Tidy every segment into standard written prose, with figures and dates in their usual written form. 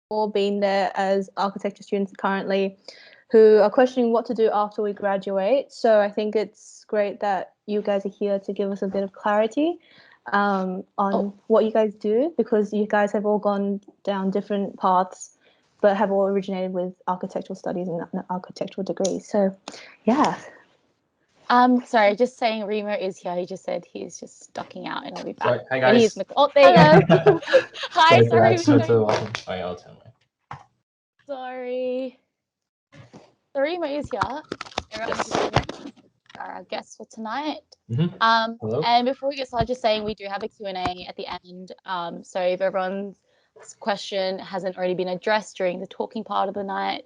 all been there as architecture students currently who are questioning what to do after we graduate. So I think it's great that you guys are here to give us a bit of clarity on what you guys do, because you guys have all gone down different paths but have all originated with architectural studies and an architectural degree. So yeah. Sorry, just saying Remo is here. He just said he's just ducking out and I'll be back. Sorry, hi guys. Oh, there you go. Hi, sorry. Welcome. Sorry, I'll turn my. Sorry. So Remo is here. Our guest for tonight. Hello. And before we get started, just saying we do have a Q&A at the end. So if everyone's question hasn't already been addressed during the talking part of the night,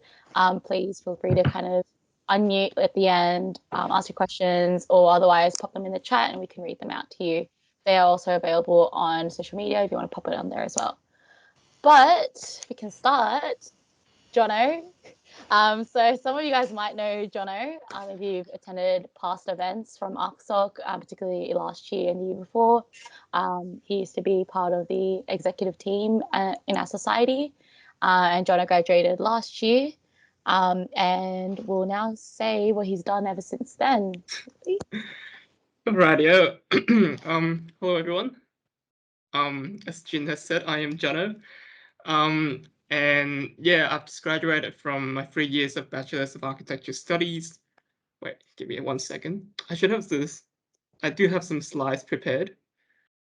please feel free to kind of unmute at the end, ask your questions, or otherwise pop them in the chat and we can read them out to you. They are also available on social media if you want to pop it on there as well. But we can start. Jono. So some of you guys might know Jono if you've attended past events from ARCHSOC, particularly last year and the year before. He used to be part of the executive team in our society, and Jono graduated last year, and will now say what he's done ever since then. Rightio. Hello everyone. As Jin has said, I am Jono. And yeah, I've just graduated from my 3 years of Bachelors of Architecture Studies. Wait, give me 1 second. I should have this. I do have some slides prepared.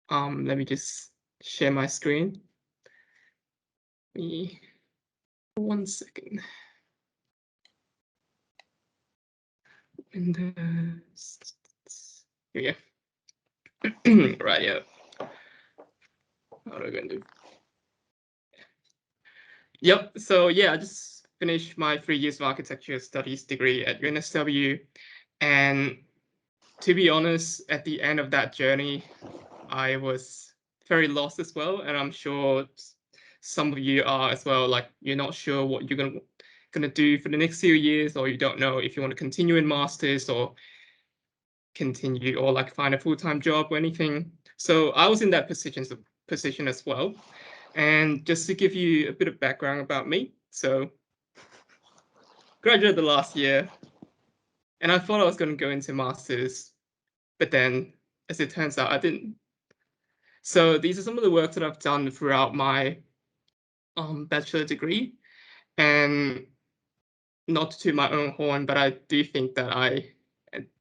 Let me just share my screen. Give me 1 second. Windows. Here we go. Right, yeah. How are we going to do? Yep, so yeah, I just finished my 3 years of architecture studies degree at UNSW. And to be honest, at the end of that journey, I was very lost as well. And I'm sure some of you are as well, like you're not sure what you're gonna do for the next few years, or you don't know if you want to continue in masters or continue or like find a full-time job or anything. So I was in that position as well. And just to give you a bit of background about me, so graduated the last year, and I thought I was going to go into masters, but then as it turns out, I didn't. So these are some of the work that I've done throughout my bachelor degree, and not to toot my own horn, but I do think that I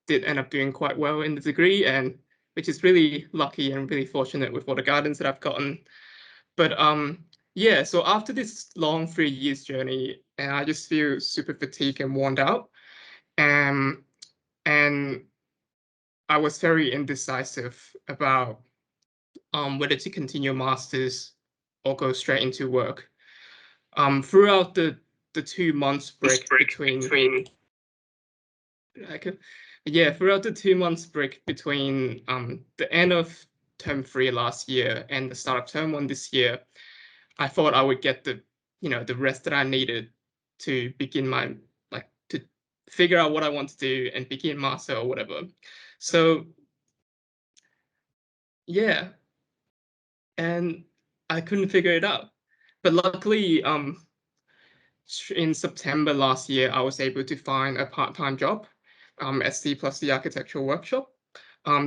did end up doing quite well in the degree, and which is really lucky and really fortunate with all the guidance that I've gotten. But yeah, so after this long 3 years journey, and I just feel super fatigued and worn out. And I was very indecisive about whether to continue a master's or go straight into work. Throughout the 2 months break between throughout the 2 months break between the end of term 3 last year and the start of term 1 this year, I thought I would get the rest that I needed to begin my to figure out what I want to do and begin master or whatever. So yeah, and I couldn't figure it out. But luckily, in September last year, I was able to find a part-time job at C+C Architectural Workshop.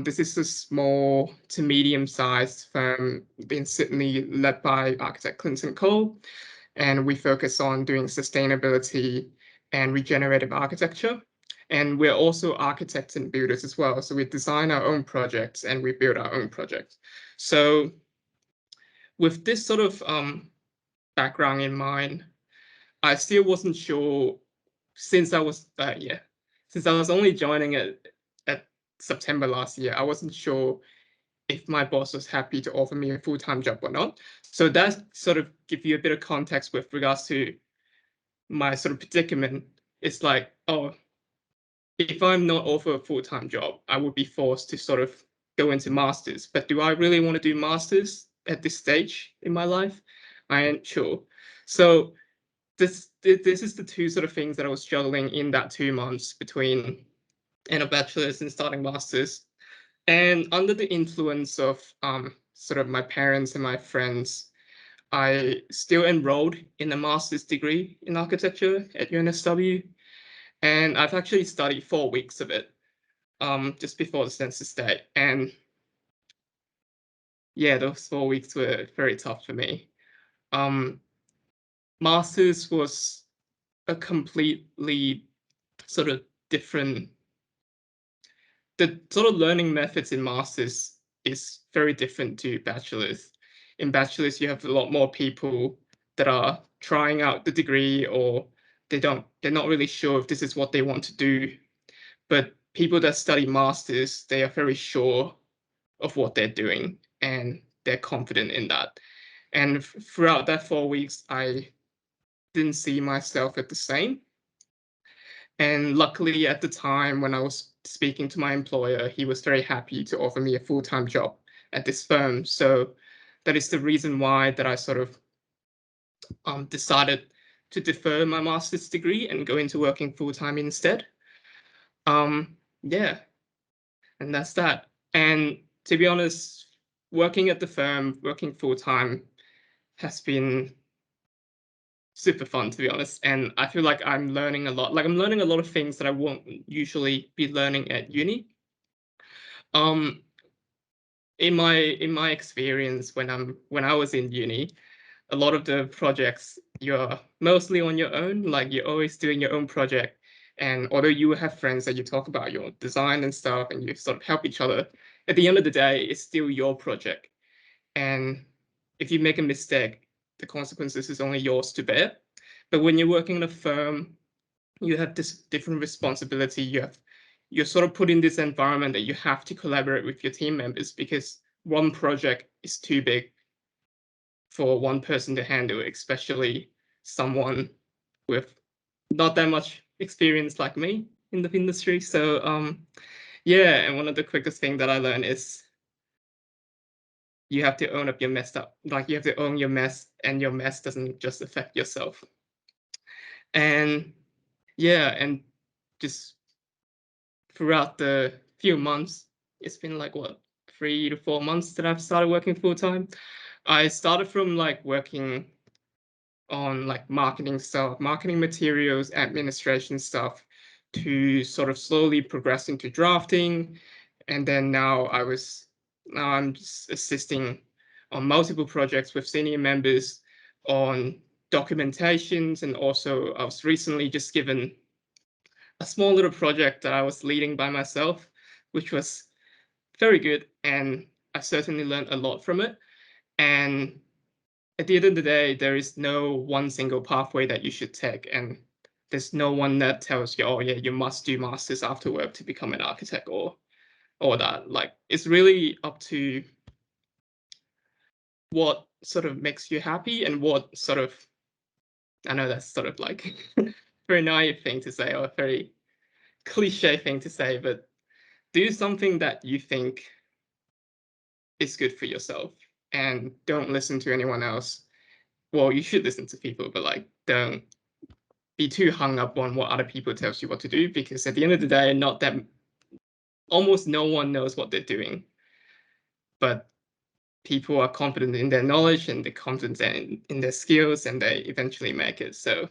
This is a small to medium-sized firm in Sydney led by architect Clinton Cole, and we focus on doing sustainability and regenerative architecture. And we're also architects and builders as well. So we design our own projects and we build our own projects. So with this sort of background in mind, I still wasn't sure, since I was only joining at September last year, I wasn't sure if my boss was happy to offer me a full-time job or not. So that sort of give you a bit of context with regards to my sort of predicament. It's like, oh, if I'm not offered a full-time job, I would be forced to sort of go into masters. But do I really want to do masters at this stage in my life? I ain't sure. So this is the two sort of things that I was juggling in that 2 months between end of bachelor's and starting masters. And under the influence of sort of my parents and my friends, I still enrolled in a master's degree in architecture at UNSW, and I've actually studied 4 weeks of it just before the census date. And yeah, those 4 weeks were very tough for me. Masters was a completely sort of different. The sort of learning methods in masters is very different to bachelors. In bachelors, you have a lot more people that are trying out the degree, or they're not really sure if this is what they want to do. But people that study masters, they are very sure of what they're doing and they're confident in that. And throughout that 4 weeks, I didn't see myself at the same. And luckily at the time when I was speaking to my employer, he was very happy to offer me a full-time job at this firm. So that is the reason why that I sort of decided to defer my master's degree and go into working full-time instead. Yeah, and that's that. And to be honest, working at the firm, working full-time has been super fun, to be honest. And I feel like I'm learning a lot. Like I'm learning a lot of things that I won't usually be learning at uni. In my experience when I was in uni, a lot of the projects you're mostly on your own. Like you're always doing your own project. And although you have friends that you talk about your design and stuff, and you sort of help each other, at the end of the day, it's still your project. And if you make a mistake, the consequences is only yours to bear. But when you're working in a firm, you have this different responsibility. You're sort of put in this environment that you have to collaborate with your team members, because one project is too big for one person to handle, especially someone with not that much experience like me in the industry. So yeah, and one of the quickest thing that I learned is you have to own up your messed up. Like you have to own your mess, and your mess doesn't just affect yourself. And yeah, and just throughout the few months, it's been like what, 3 to 4 months that I've started working full time. I started from like working on like marketing stuff, marketing materials, administration stuff, to sort of slowly progress into drafting. And then now I'm just assisting on multiple projects with senior members on documentations. And also I was recently just given a small little project that I was leading by myself, which was very good. And I certainly learned a lot from it. And at the end of the day, there is no one single pathway that you should take. And there's no one that tells you, oh yeah, you must do masters after work to become an architect or that. Like it's really up to what sort of makes you happy and what sort of, I know that's sort of like very naive thing to say, or a very cliche thing to say, but do something that you think is good for yourself and don't listen to anyone else. Well, you should listen to people, but like don't be too hung up on what other people tells you what to do, because at the end of the day, almost no one knows what they're doing, but people are confident in their knowledge and they're confident in their skills, and they eventually make it. So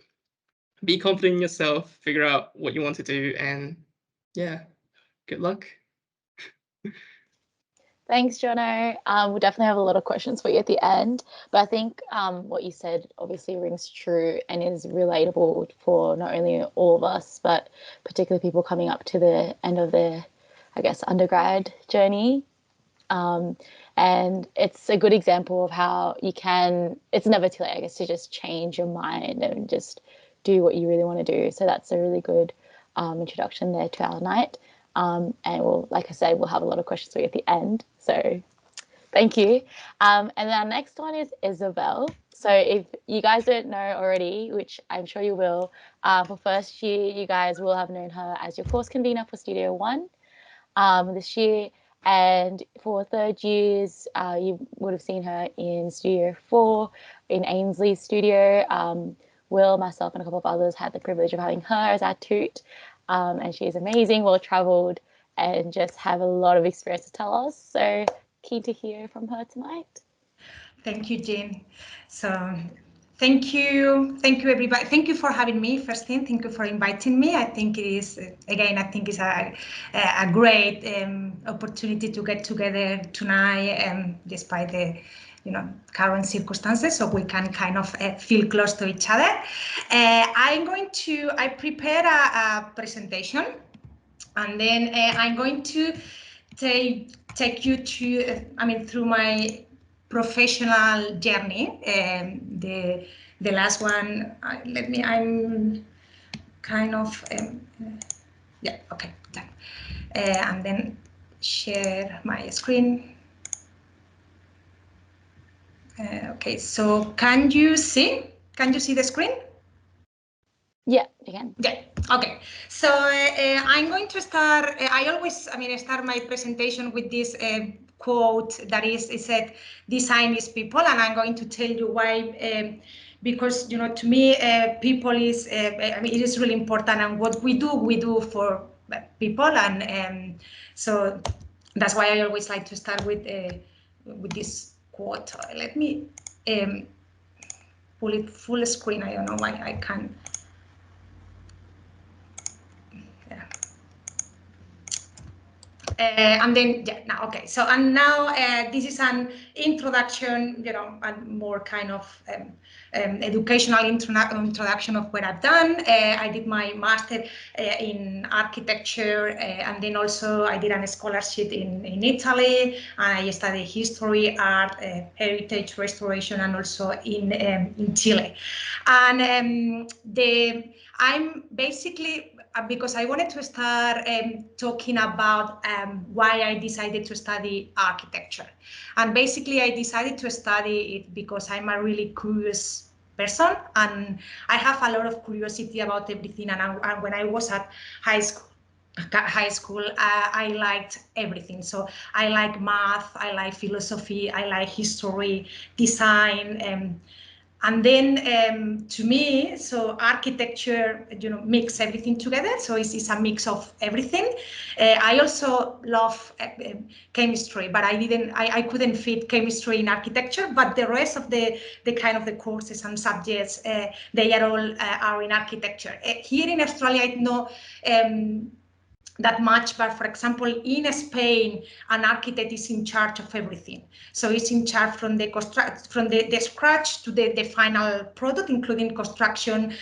be confident in yourself, figure out what you want to do, and yeah, good luck. Thanks, Jono. We'll definitely have a lot of questions for you at the end, but I think what you said obviously rings true and is relatable for not only all of us, but particularly people coming up to the end of their, I guess, undergrad journey. And it's a good example of how it's never too late, I guess, to just change your mind and just do what you really want to do. So that's a really good introduction there to our night. And like I said, we'll have a lot of questions for you at the end. So thank you. And then our next one is Isabelle. So if you guys don't know already, which I'm sure you will, for first year, you guys will have known her as your course convener for Studio 1 this year. And for third years, you would have seen her in Studio 4, in Ainsley's studio. Will, myself, and a couple of others had the privilege of having her as our toot. And she's amazing, well-travelled, and just have a lot of experience to tell us. So keen to hear from her tonight. Thank you, Jean. So thank you everybody. Thank you for having me. First thing, thank you for inviting me. I think it is, again, I think it's a great opportunity to get together tonight, despite the current circumstances, so we can kind of feel close to each other. I prepared a presentation, and then I'm going to take you through my professional journey. The last one, I'm kind of, yeah, okay, done. And then share my screen. Okay, so can you see the screen? Yeah, you can. Yeah, okay. So I'm going to start, I start my presentation with this quote that it said, design is people, and I'm going to tell you why, because, to me, people is, it is really important, and what we do for people, and so that's why I always like to start with this quote. Let me pull it full screen. I don't know why I can't. And then, yeah, now, okay. So, and now this is an introduction, and more kind of educational introduction of what I've done. I did my master in architecture, and then also I did a scholarship in Italy. I studied history, art, heritage restoration, and also in Chile. And I'm basically, because I wanted to start talking about why I decided to study architecture. And basically I decided to study it because I'm a really curious person, and I have a lot of curiosity about everything. And when I was at high school, I liked everything. So I like math, I like philosophy, I like history, design, and then to me, so architecture, mix everything together. So it's a mix of everything. I also love chemistry, but I couldn't fit chemistry in architecture. But the rest of the kind of the courses and subjects, they are all are in architecture. Here in Australia, I know that much, but for example, in Spain, an architect is in charge of everything. So it's in charge from the scratch to the final product, including construction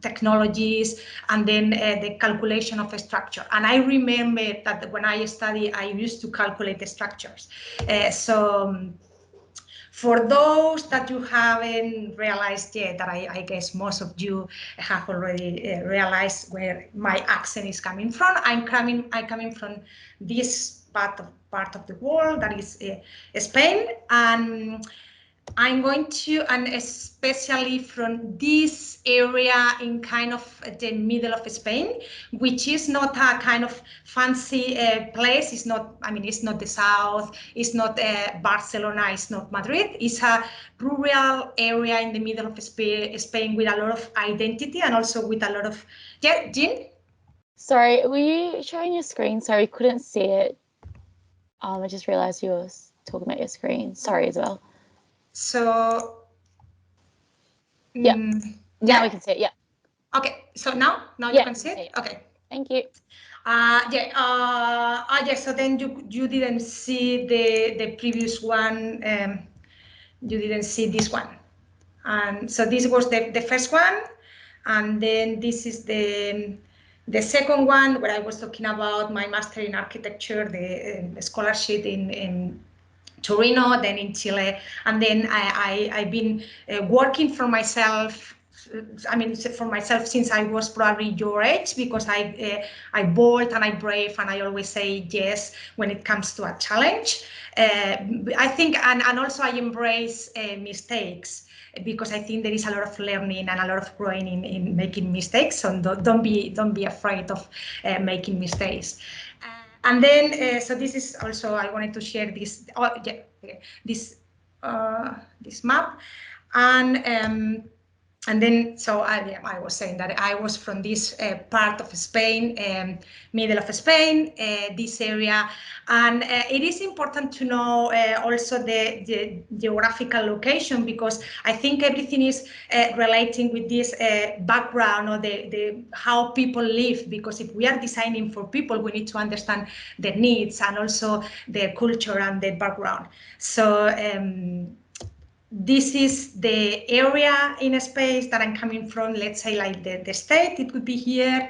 technologies, and then the calculation of a structure. And I remember that when I studied, I used to calculate the structures. For those that you haven't realized yet, that I guess most of you have already realized where my accent is coming from. I'm coming from this part of the world, that is Spain, and I'm going to, and especially from this area in kind of the middle of Spain, which is not a kind of fancy place. It's not, it's not the south, it's not Barcelona, it's not Madrid. It's a rural area in the middle of Spain with a lot of identity, and also with a lot of, yeah, Jean? Sorry, were you showing your screen? Sorry, couldn't see it. I just realized you were talking about your screen. Sorry, Isabel. So, yeah. Yeah? Now we can see it, yeah. Okay, so now you can see it? Okay. Thank you. So then you didn't see the previous one. You didn't see this one, and so this was the first one, and then this is the second one, where I was talking about my master in architecture, the scholarship in Torino, then in Chile, and then I've been working for myself. For myself since I was probably your age, because I bold and I brave, and I always say yes when it comes to a challenge. I think, and also I embrace mistakes, because I think there is a lot of learning and a lot of growing in making mistakes. So don't be afraid of making mistakes. And then, so this is also, I wanted to share this. This map, and And then, so I was saying that I was from this part of Spain, middle of Spain, this area. And it is important to know also the geographical location, because I think everything is relating with this background, or the how people live, because if we are designing for people, we need to understand their needs and also their culture and their background. So this is the area in a space that I'm coming from, let's say like the state, it could be here.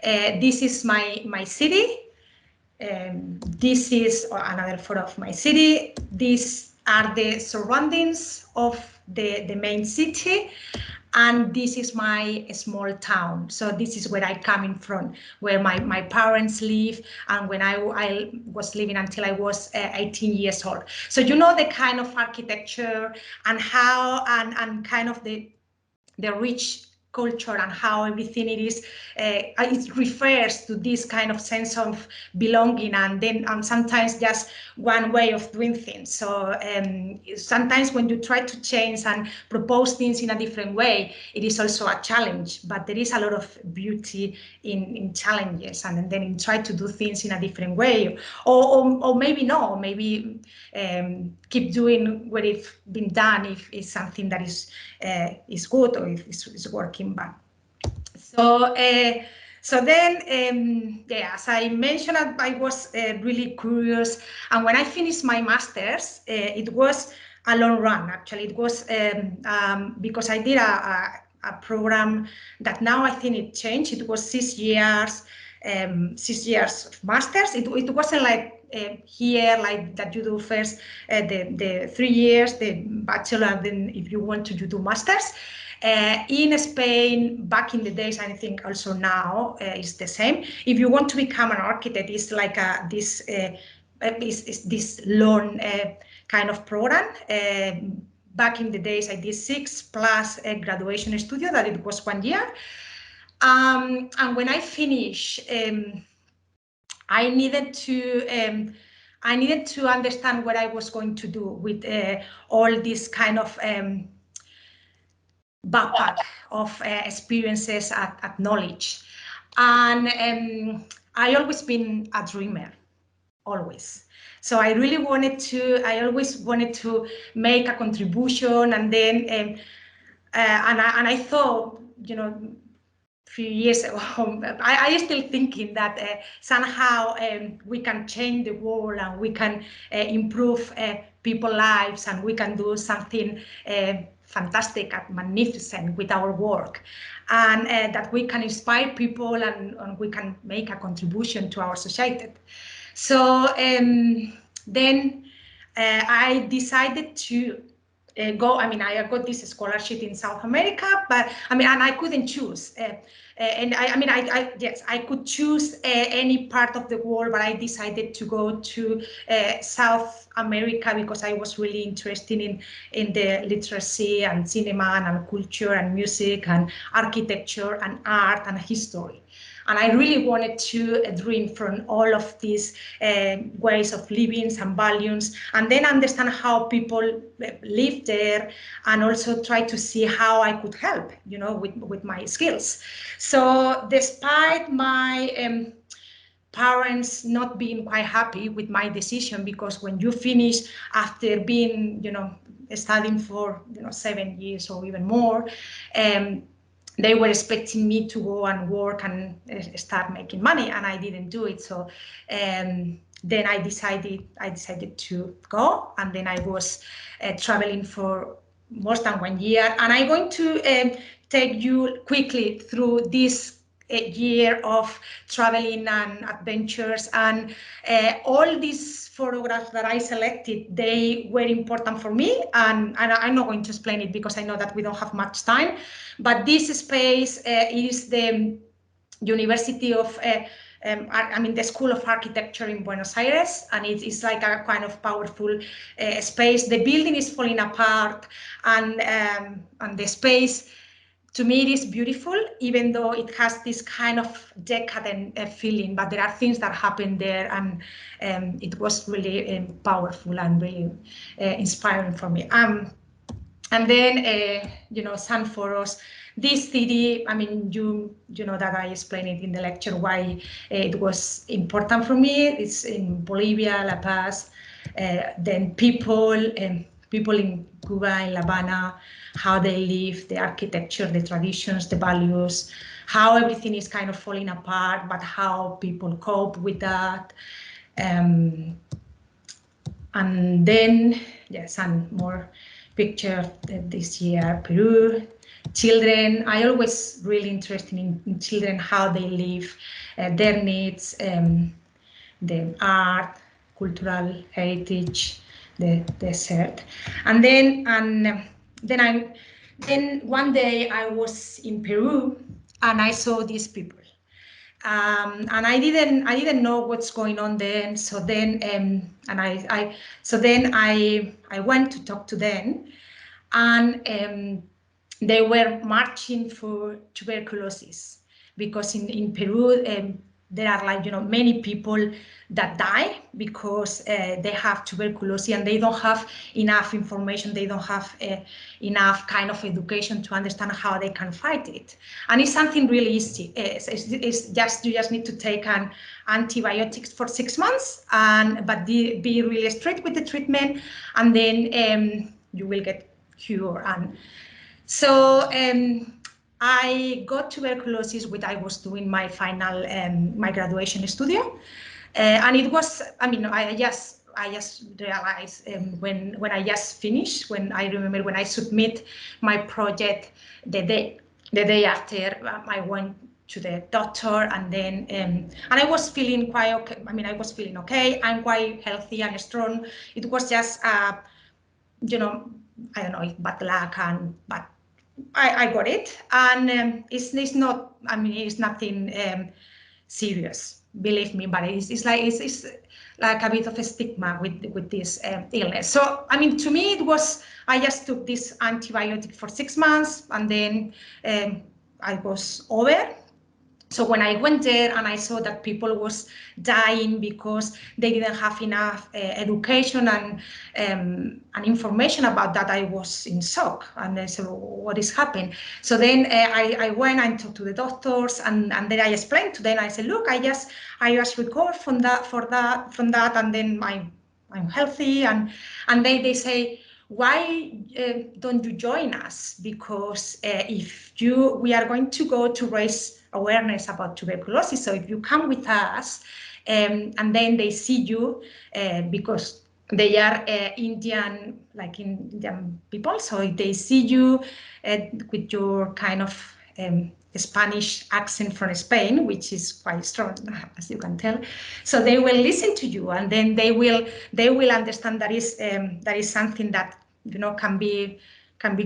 This is my city. This is another photo of my city. These are the surroundings of the main city. And this is my small town. So this is where I'm coming from, where my parents live, and when I was living until I was 18 years old. So you know the kind of architecture and how and kind of the rich culture and how everything it is, it refers to this kind of sense of belonging, and then sometimes just one way of doing things. So sometimes when you try to change and propose things in a different way, it is also a challenge, but there is a lot of beauty in challenges, and then in try to do things in a different way, or maybe no, maybe keep doing what it's been done if it's something that is good, or if it's working bad. So so then, yeah, as I mentioned, I was really curious, and when I finished my master's, it was a long run. Actually, it was because I did a program that now I think it changed. It was 6 years, 6 years of master's. It wasn't like here, like that you do first the 3 years, the bachelor, then if you want to, you do masters. In Spain, back in the days, I think also now is the same. If you want to become an architect, it's like this long kind of program. Back in the days, I did 6 plus a graduation studio, that it was 1 year. And when I finished, I needed to understand what I was going to do with all this kind of backpack of experiences at knowledge. And I always been a dreamer, always. So I really wanted to, I always wanted to make a contribution, and then and I thought, you know, a few years ago, I still thinking that somehow we can change the world, and we can improve people's lives, and we can do something fantastic and magnificent with our work, and that we can inspire people, and we can make a contribution to our society. So then I decided to go. I mean, I got this scholarship in South America, but I mean, and I couldn't choose. And yes, I could choose any part of the world, but I decided to go to South America because I was really interested in the literacy and cinema and culture and music and architecture and art and history. And I really wanted to dream from all of these ways of living and values, and then understand how people live there, and also try to see how I could help, you know, with my skills. So despite my parents not being quite happy with my decision, because when you finish after being, you know, studying for, you know, 7 years or even more, they were expecting me to go and work and start making money, and I didn't do it. So then I decided to go, and then I was traveling for more than 1 year. And I'm going to take you quickly through this year of traveling and adventures, and all these photographs that I selected, they were important for me, and I'm not going to explain it because I know that we don't have much time, but this space is the University of the School of Architecture in Buenos Aires, and it's like a kind of powerful space. The building is falling apart, and the space, to me, it is beautiful, even though it has this kind of decadent feeling, but there are things that happen there, and it was really powerful and really inspiring for me. And then, you know, San Foros, this city, I mean, you know that I explained it in the lecture why it was important for me. It's in Bolivia, La Paz, then people in Cuba, in La Habana, how they live, the architecture, the traditions, the values, how everything is kind of falling apart, but how people cope with that. And then, yes, and more picture this year, Peru. Children, I always really interested in children, how they live, their needs, the art, cultural heritage, the desert. And then one day I was in Peru and I saw these people. And I didn't know what's going on then. So then I went to talk to them, and they were marching for tuberculosis, because in Peru there are, like, you know, many people that die because they have tuberculosis and they don't have enough information, they don't have enough kind of education to understand how they can fight it. And it's something really easy. It's just, you just need to take an antibiotics for 6 months, but be really strict with the treatment, and then you will get cured. And so I got tuberculosis when I was doing my final, my graduation studio, and it was, I mean, I just realized when I just finished, when I remember when I submit my project, the day after, I went to the doctor, and then and I was feeling quite okay. I mean, I was feeling okay. I'm quite healthy and strong. It was just you know, I don't know if bad luck, but I got it, and it's not. I mean, it's nothing serious, believe me. But it's like a bit of a stigma with this illness. So I mean, to me, it was, I just took this antibiotic for 6 months, and then I was over. So when I went there and I saw that people was dying because they didn't have enough education and information about that, I was in shock. And I said, what is happening? So then I went and talked to the doctors, and then I explained to them. I said, look, I just recovered from that, and then I'm healthy. And they say, why don't you join us? Because if we are going to go to raise awareness about tuberculosis. So if you come with us, and then they see you, because they are Indian people. So if they see you with your kind of Spanish accent from Spain, which is quite strong, as you can tell. So they will listen to you, and then they will understand that is something that, you know, can be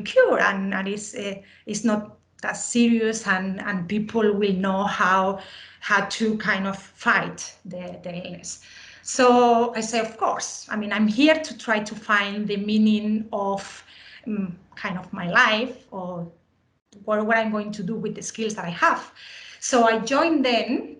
cured, and is not that serious, and people will know how to kind of fight the illness. So I say, of course, I mean, I'm here to try to find the meaning of kind of my life, or what I'm going to do with the skills that I have. So I joined them,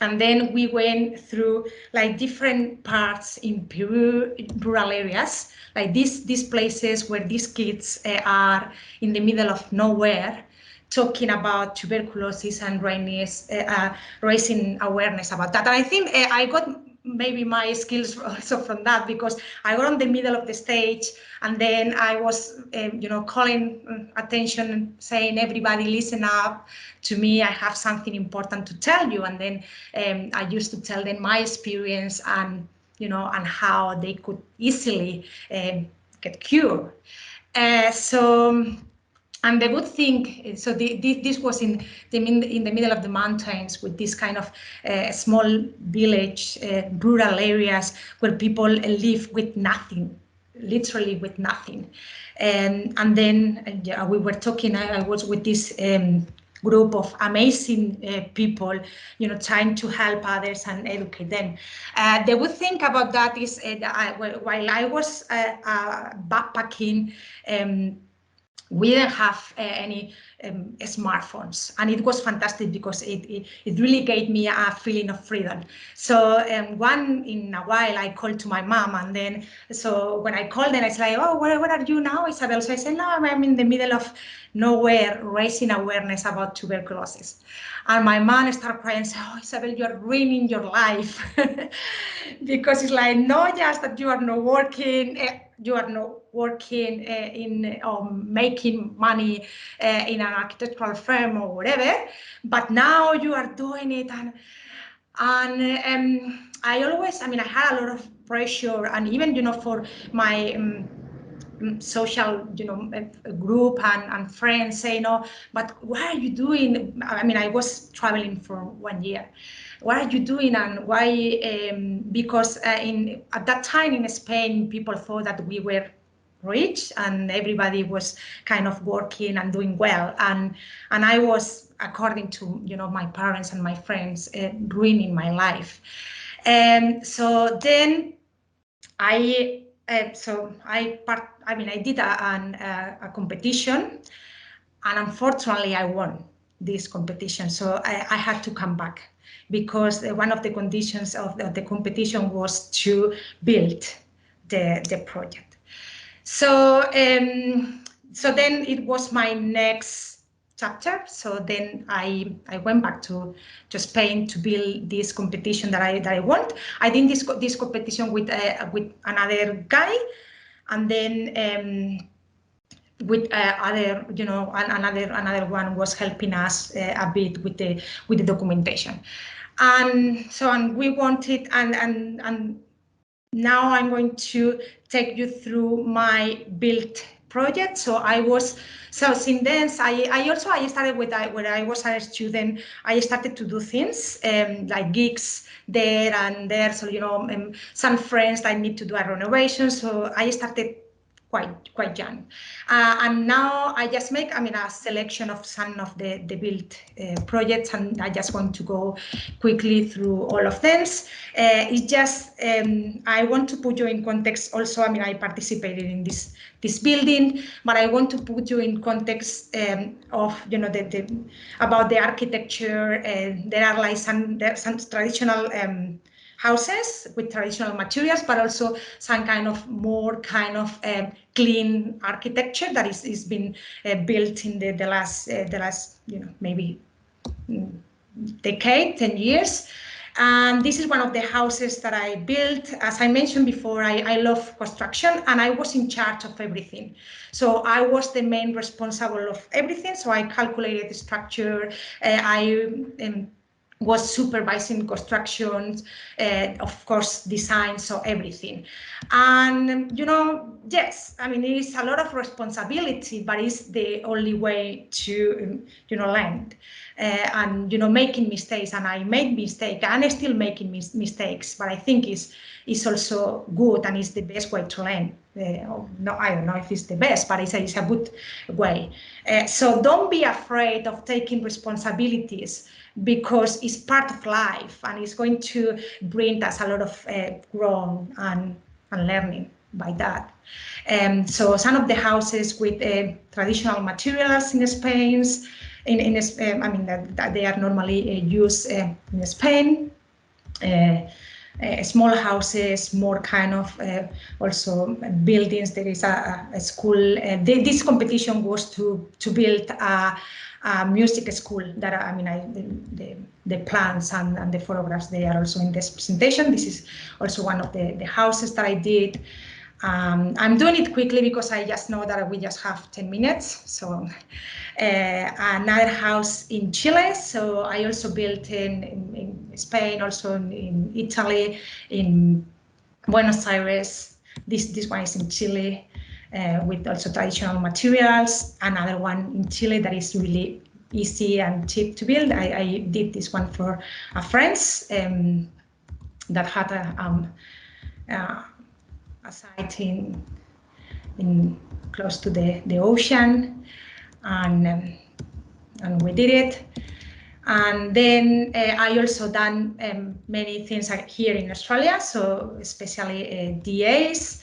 and then we went through like different parts in Peru, rural areas, like these places where these kids are in the middle of nowhere, talking about tuberculosis and raising awareness about that. And I think I got maybe my skills also from that, because I got on the middle of the stage, and then I was, you know, calling attention, saying, everybody listen up to me, I have something important to tell you. And then I used to tell them my experience, and, you know, and how they could easily get cured. And the good thing, so this was in the middle of the mountains, with this kind of small village, rural areas where people live with nothing, literally with nothing. And then we were talking, I was with this group of amazing people, you know, trying to help others and educate them. The good thing about that is while I was backpacking, we didn't have any smartphones, and it was fantastic because it really gave me a feeling of freedom. So one in a while I called to my mom, and then so when I called, then I said, oh, where are you now, Isabel? So I said, no, I'm in the middle of nowhere raising awareness about tuberculosis. And my mom started crying and said, oh, Isabel, you're ruining your life. Because it's like, not just that you are not working, in making money in an architectural firm or whatever, but now you are doing it. And I always, I had a lot of pressure, and even, for my social, group and friends say, no, but what are you doing? I was traveling for 1 year. What are you doing, and why? Because at that time in Spain, people thought that we were rich and everybody was kind of working and doing well, and I was, according to my parents and my friends, ruining my life. So then I did a competition, and unfortunately I won this competition. So I had to come back, because one of the conditions of the competition was to build the project. So so then it was my next chapter. So then I went back to Spain to build this competition that I want. I did this competition with another guy, and then with other, another one was helping us a bit with the documentation, and we wanted, and now I'm going to take you through my build project. So since then, I started with when I was a student. I started to do things like gigs there and there. So some friends that need to do a renovation. So I started quite young, and now I just make a selection of some of the build projects, and I just want to go quickly through all of them. It's just I want to put you in context also. I participated in this building, but I want to put you in context of about the architecture. There are like some traditional houses with traditional materials, but also some kind of more clean architecture that is been built in the last maybe decade, 10 years. And this is one of the houses that I built. As I mentioned before, I love construction, and I was in charge of everything. So I was the main responsible of everything. So I calculated the structure. I was supervising construction, of course, design, so everything. And, yes, it is a lot of responsibility, but it's the only way to, learn. And, making mistakes, and I made mistakes, and I'm still making mistakes, but I think it's also good, and it's the best way to learn. No, I don't know if it's the best, but it's a good way. So don't be afraid of taking responsibilities, because it's part of life, and it's going to bring us a lot of growth and learning by that. So some of the houses with traditional materials in Spain, that they are normally used in Spain. Small houses, more kind of also buildings. There is a school. This competition was to build a music school. That the plans and the photographs, they are also in this presentation. This is also one of the houses that I did. I'm doing it quickly because I just know that we just have 10 minutes. So another house in Chile. So I also built in Spain, also in Italy, in Buenos Aires. This one is in Chile with also traditional materials. Another one in Chile that is really easy and cheap to build. I did this one for a friend that had a site in close to the ocean, and we did it. And then I also done many things here in Australia, so especially DAs.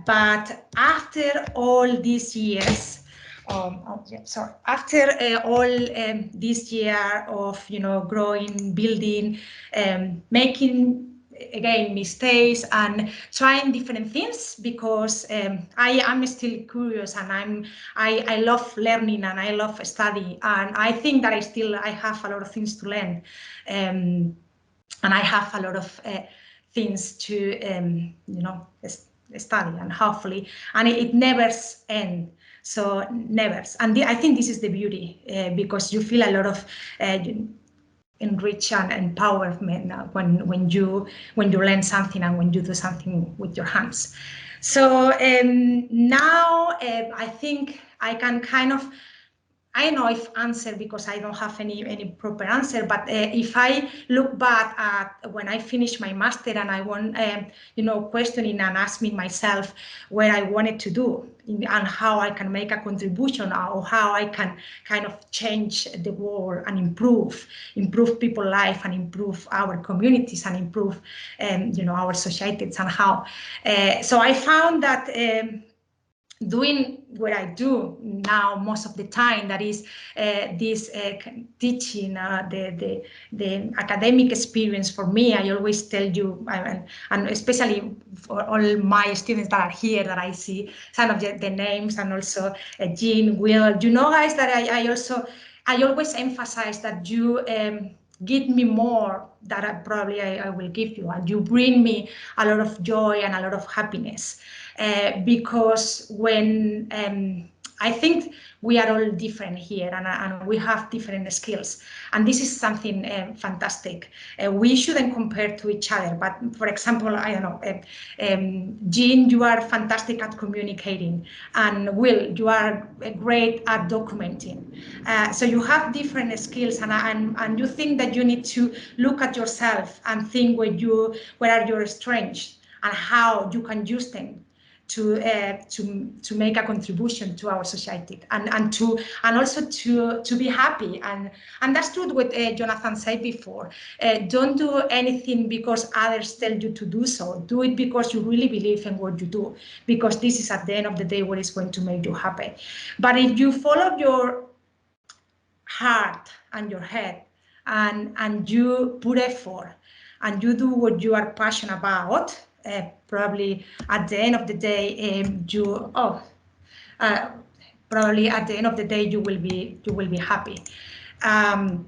But after all these years, after all this year of growing, building, making again mistakes and trying different things, because I am still curious, and I love learning and I love study, and I think that I have a lot of things to learn, and I have a lot of things to study, and hopefully, and it never ends. So never. And I think this is the beauty, because you feel a lot of enrich and empowerment when you learn something and when you do something with your hands. So now I think I can kind of, I don't know if answer, because I don't have any proper answer, but if I look back at when I finished my master and I want, questioning and asking myself where I wanted to do and how I can make a contribution, or how I can kind of change the world and improve people's life and improve our communities and improve, our societies, and how. So I found that doing what I do now most of the time, that is this teaching, the academic experience for me. I always tell you, and especially for all my students that are here, that I see some of the names, and also Jean, Will, guys, that I always emphasize that you give me more that I will give you, and you bring me a lot of joy and a lot of happiness. Because when I think we are all different here, and we have different skills, and this is something fantastic. We shouldn't compare to each other, but for example, I don't know, Jean, you are fantastic at communicating, and Will, you are great at documenting. So you have different skills, and you think that you need to look at yourself and think where are your strengths and how you can use them to make a contribution to our society, and also to be happy, and that's true what Jonathan said before. Don't do anything because others tell you to do so. Do it because you really believe in what you do, because this is at the end of the day what is going to make you happy. But if you follow your heart and your head, and you put effort, and you do what you are passionate about, probably at the end of the day, probably at the end of the day you will be happy, and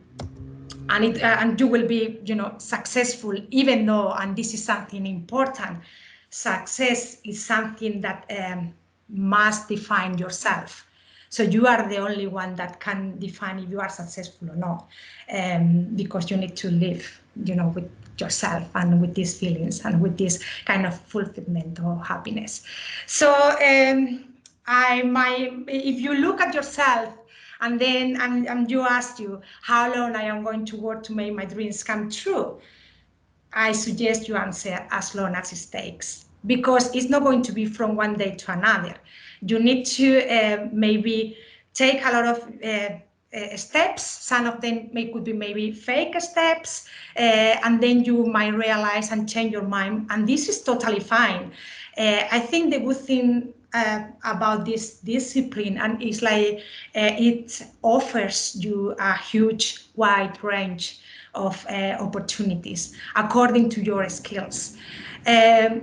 you will be successful, even though, and this is something important, success is something that must define yourself. So you are the only one that can define if you are successful or not, because you need to live, with yourself and with these feelings and with this kind of fulfillment or happiness. So if you look at yourself and then and you ask you how long I am going to work to make my dreams come true, I suggest you answer as long as it takes, because it's not going to be from one day to another. You need to maybe take a lot of steps. Some of them could be maybe fake steps, and then you might realize and change your mind, and this is totally fine. I think the good thing about this discipline, and it's like it offers you a huge wide range of opportunities according to your skills,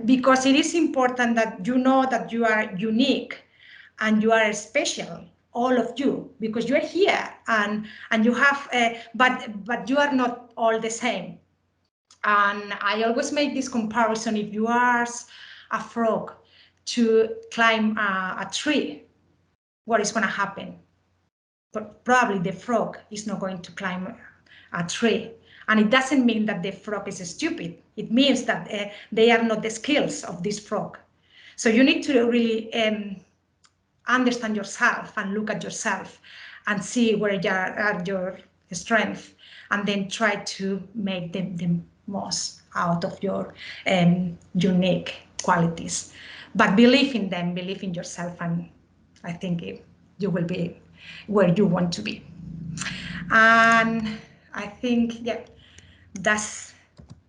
because it is important that you know that you are unique and you are special, all of you, because you're here, and you have but you are not all the same. And I always make this comparison: if you ask a frog to climb a tree, what is going to happen? But probably the frog is not going to climb a tree. And it doesn't mean that the frog is stupid. It means that they are not the skills of this frog. So you need to really understand yourself and look at yourself and see where are your strengths, and then try to make the most out of your unique qualities. But believe in them, believe in yourself, and I think you will be where you want to be. And I think, yeah, that's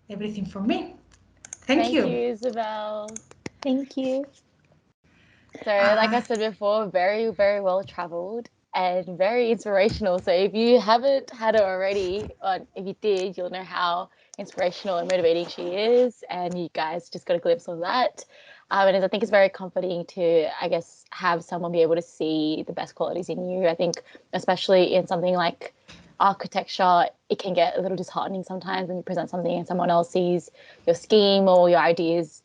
everything for me. Thank you. Thank you, Isabel. Thank you. So, like I said before, very, very well traveled and very inspirational. So, if you haven't had her already, or if you did, you'll know how inspirational and motivating she is. And you guys just got a glimpse of that. And I think it's very comforting to, I guess, have someone be able to see the best qualities in you. I think, especially in something like architecture, it can get a little disheartening sometimes when you present something and someone else sees your scheme or your ideas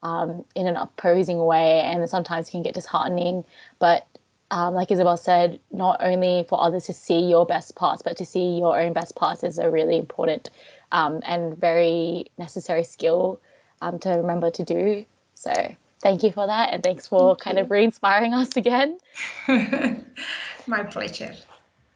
in an opposing way, and sometimes can get disheartening. But like Isabel said, not only for others to see your best parts, but to see your own best parts is a really important and very necessary skill to remember to do. So thank you for that, and thanks for kind of re-inspiring us again. My pleasure.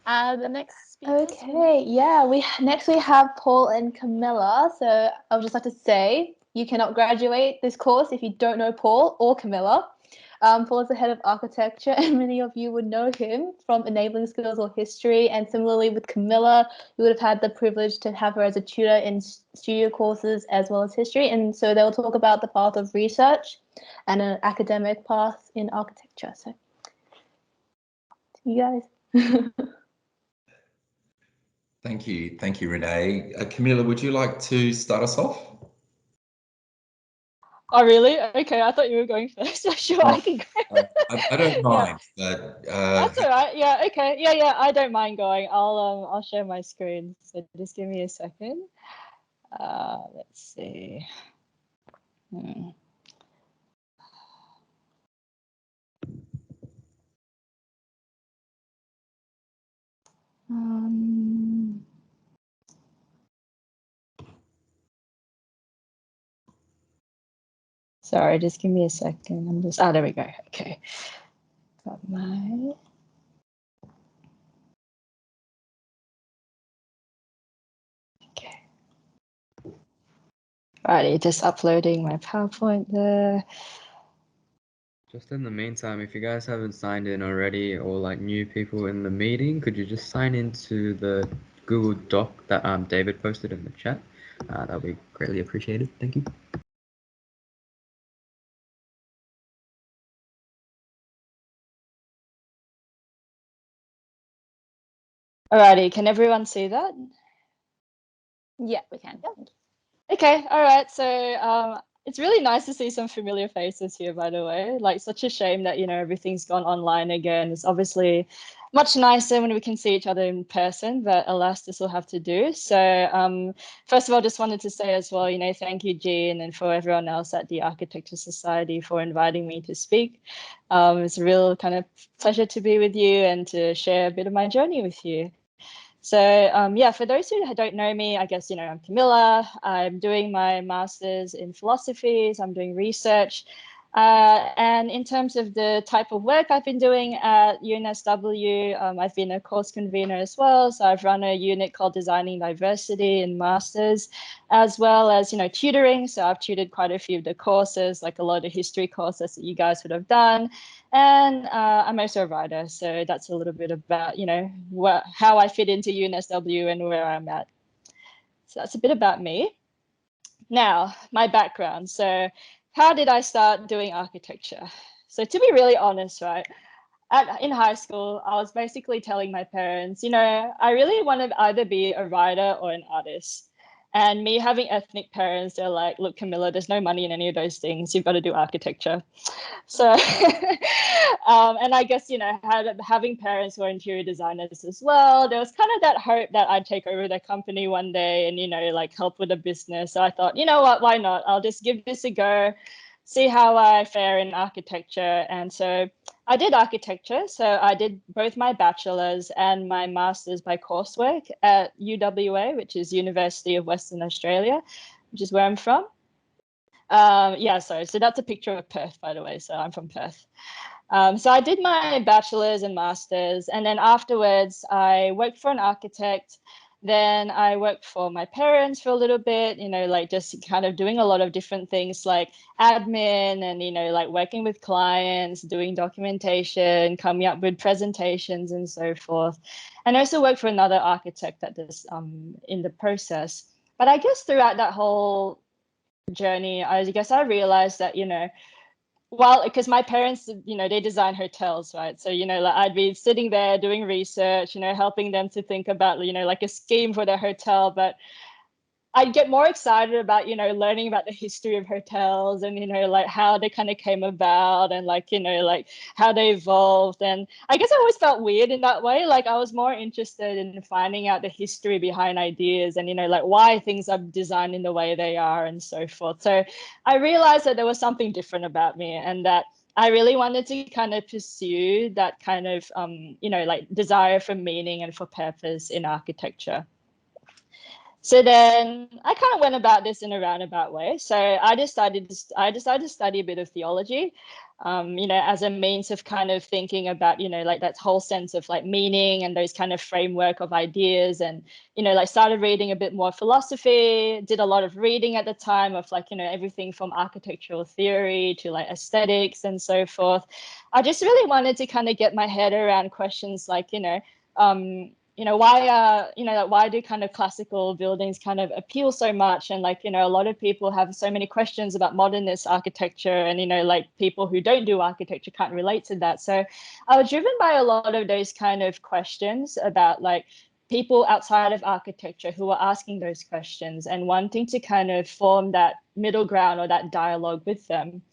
The next speaker. Okay, yeah, next we have Paul and Kamila. So I would just like to say you cannot graduate this course if you don't know Paul or Kamila. Paul is the head of architecture, and many of you would know him from enabling skills or history. And similarly with Kamila, you would have had the privilege to have her as a tutor in studio courses as well as history. And so they'll talk about the path of research and an academic path in architecture. So, you guys. Thank you, Renee. Kamila, would you like to start us off? Oh, really? Okay, I thought you were going first. So sure, I can go. I don't mind, but that's all right. Yeah, okay. Yeah, I don't mind going. I'll share my screen. So just give me a second. Let's see. Sorry, just give me a second. I'm just, there we go. Okay. Got my. Okay. Alrighty, just uploading my PowerPoint there. Just in the meantime, if you guys haven't signed in already, or like new people in the meeting, could you just sign into the Google Doc that David posted in the chat? That would be greatly appreciated. Thank you. Alrighty, can everyone see that? Yeah, we can. Okay, all right. So it's really nice to see some familiar faces here, by the way. Like, such a shame that, everything's gone online again. It's obviously much nicer when we can see each other in person, but alas, this will have to do. So first of all, just wanted to say as well, thank you, Jean, and for everyone else at the Architecture Society for inviting me to speak. It's a real kind of pleasure to be with you and to share a bit of my journey with you. So yeah, for those who don't know me, I guess, I'm Kamila. I'm doing my master's in philosophy, so I'm doing research. And in terms of the type of work I've been doing at UNSW, I've been a course convener as well. So I've run a unit called Designing Diversity in Masters, as well as, tutoring. So I've tutored quite a few of the courses, like a lot of history courses that you guys would have done. And I'm also a writer. So that's a little bit about, how I fit into UNSW and where I'm at. So that's a bit about me. Now, my background. So how did I start doing architecture? So to be really honest, right, in high school, I was basically telling my parents, I really want to either be a writer or an artist. And me having ethnic parents, they're like, look, Kamila, there's no money in any of those things. You've got to do architecture. So, and I guess, having parents who are interior designers as well, there was kind of that hope that I'd take over their company one day and, like help with the business. So I thought, you know what, why not? I'll just give this a go, see how I fare in architecture. And so I did architecture. So I did both my bachelor's and my master's by coursework at UWA, which is University of Western Australia, which is where I'm from. Yeah, so that's a picture of Perth, by the way. So I'm from Perth. So I did my bachelor's and master's, and then afterwards I worked for an architect. Then I worked for my parents for a little bit, like just kind of doing a lot of different things like admin and, like working with clients, doing documentation, coming up with presentations and so forth. And I also worked for another architect at this in the process. But I guess throughout that whole journey, I guess I realized that, well, because my parents, they design hotels, right? So, like I'd be sitting there doing research, helping them to think about, like a scheme for their hotel. But I'd get more excited about, learning about the history of hotels and, like how they kind of came about and like, like how they evolved. And I guess I always felt weird in that way. Like I was more interested in finding out the history behind ideas and, like why things are designed in the way they are and so forth. So I realized that there was something different about me and that I really wanted to kind of pursue that kind of, like desire for meaning and for purpose in architecture. So then I kind of went about this in a roundabout way. So I decided to study a bit of theology, as a means of kind of thinking about, like that whole sense of like meaning and those kind of framework of ideas and, like started reading a bit more philosophy, did a lot of reading at the time of like, everything from architectural theory to like aesthetics and so forth. I just really wanted to kind of get my head around questions like, why do kind of classical buildings kind of appeal so much? And like, a lot of people have so many questions about modernist architecture and, like people who don't do architecture can't relate to that. So I was driven by a lot of those kind of questions about like people outside of architecture who are asking those questions and wanting to kind of form that middle ground or that dialogue with them.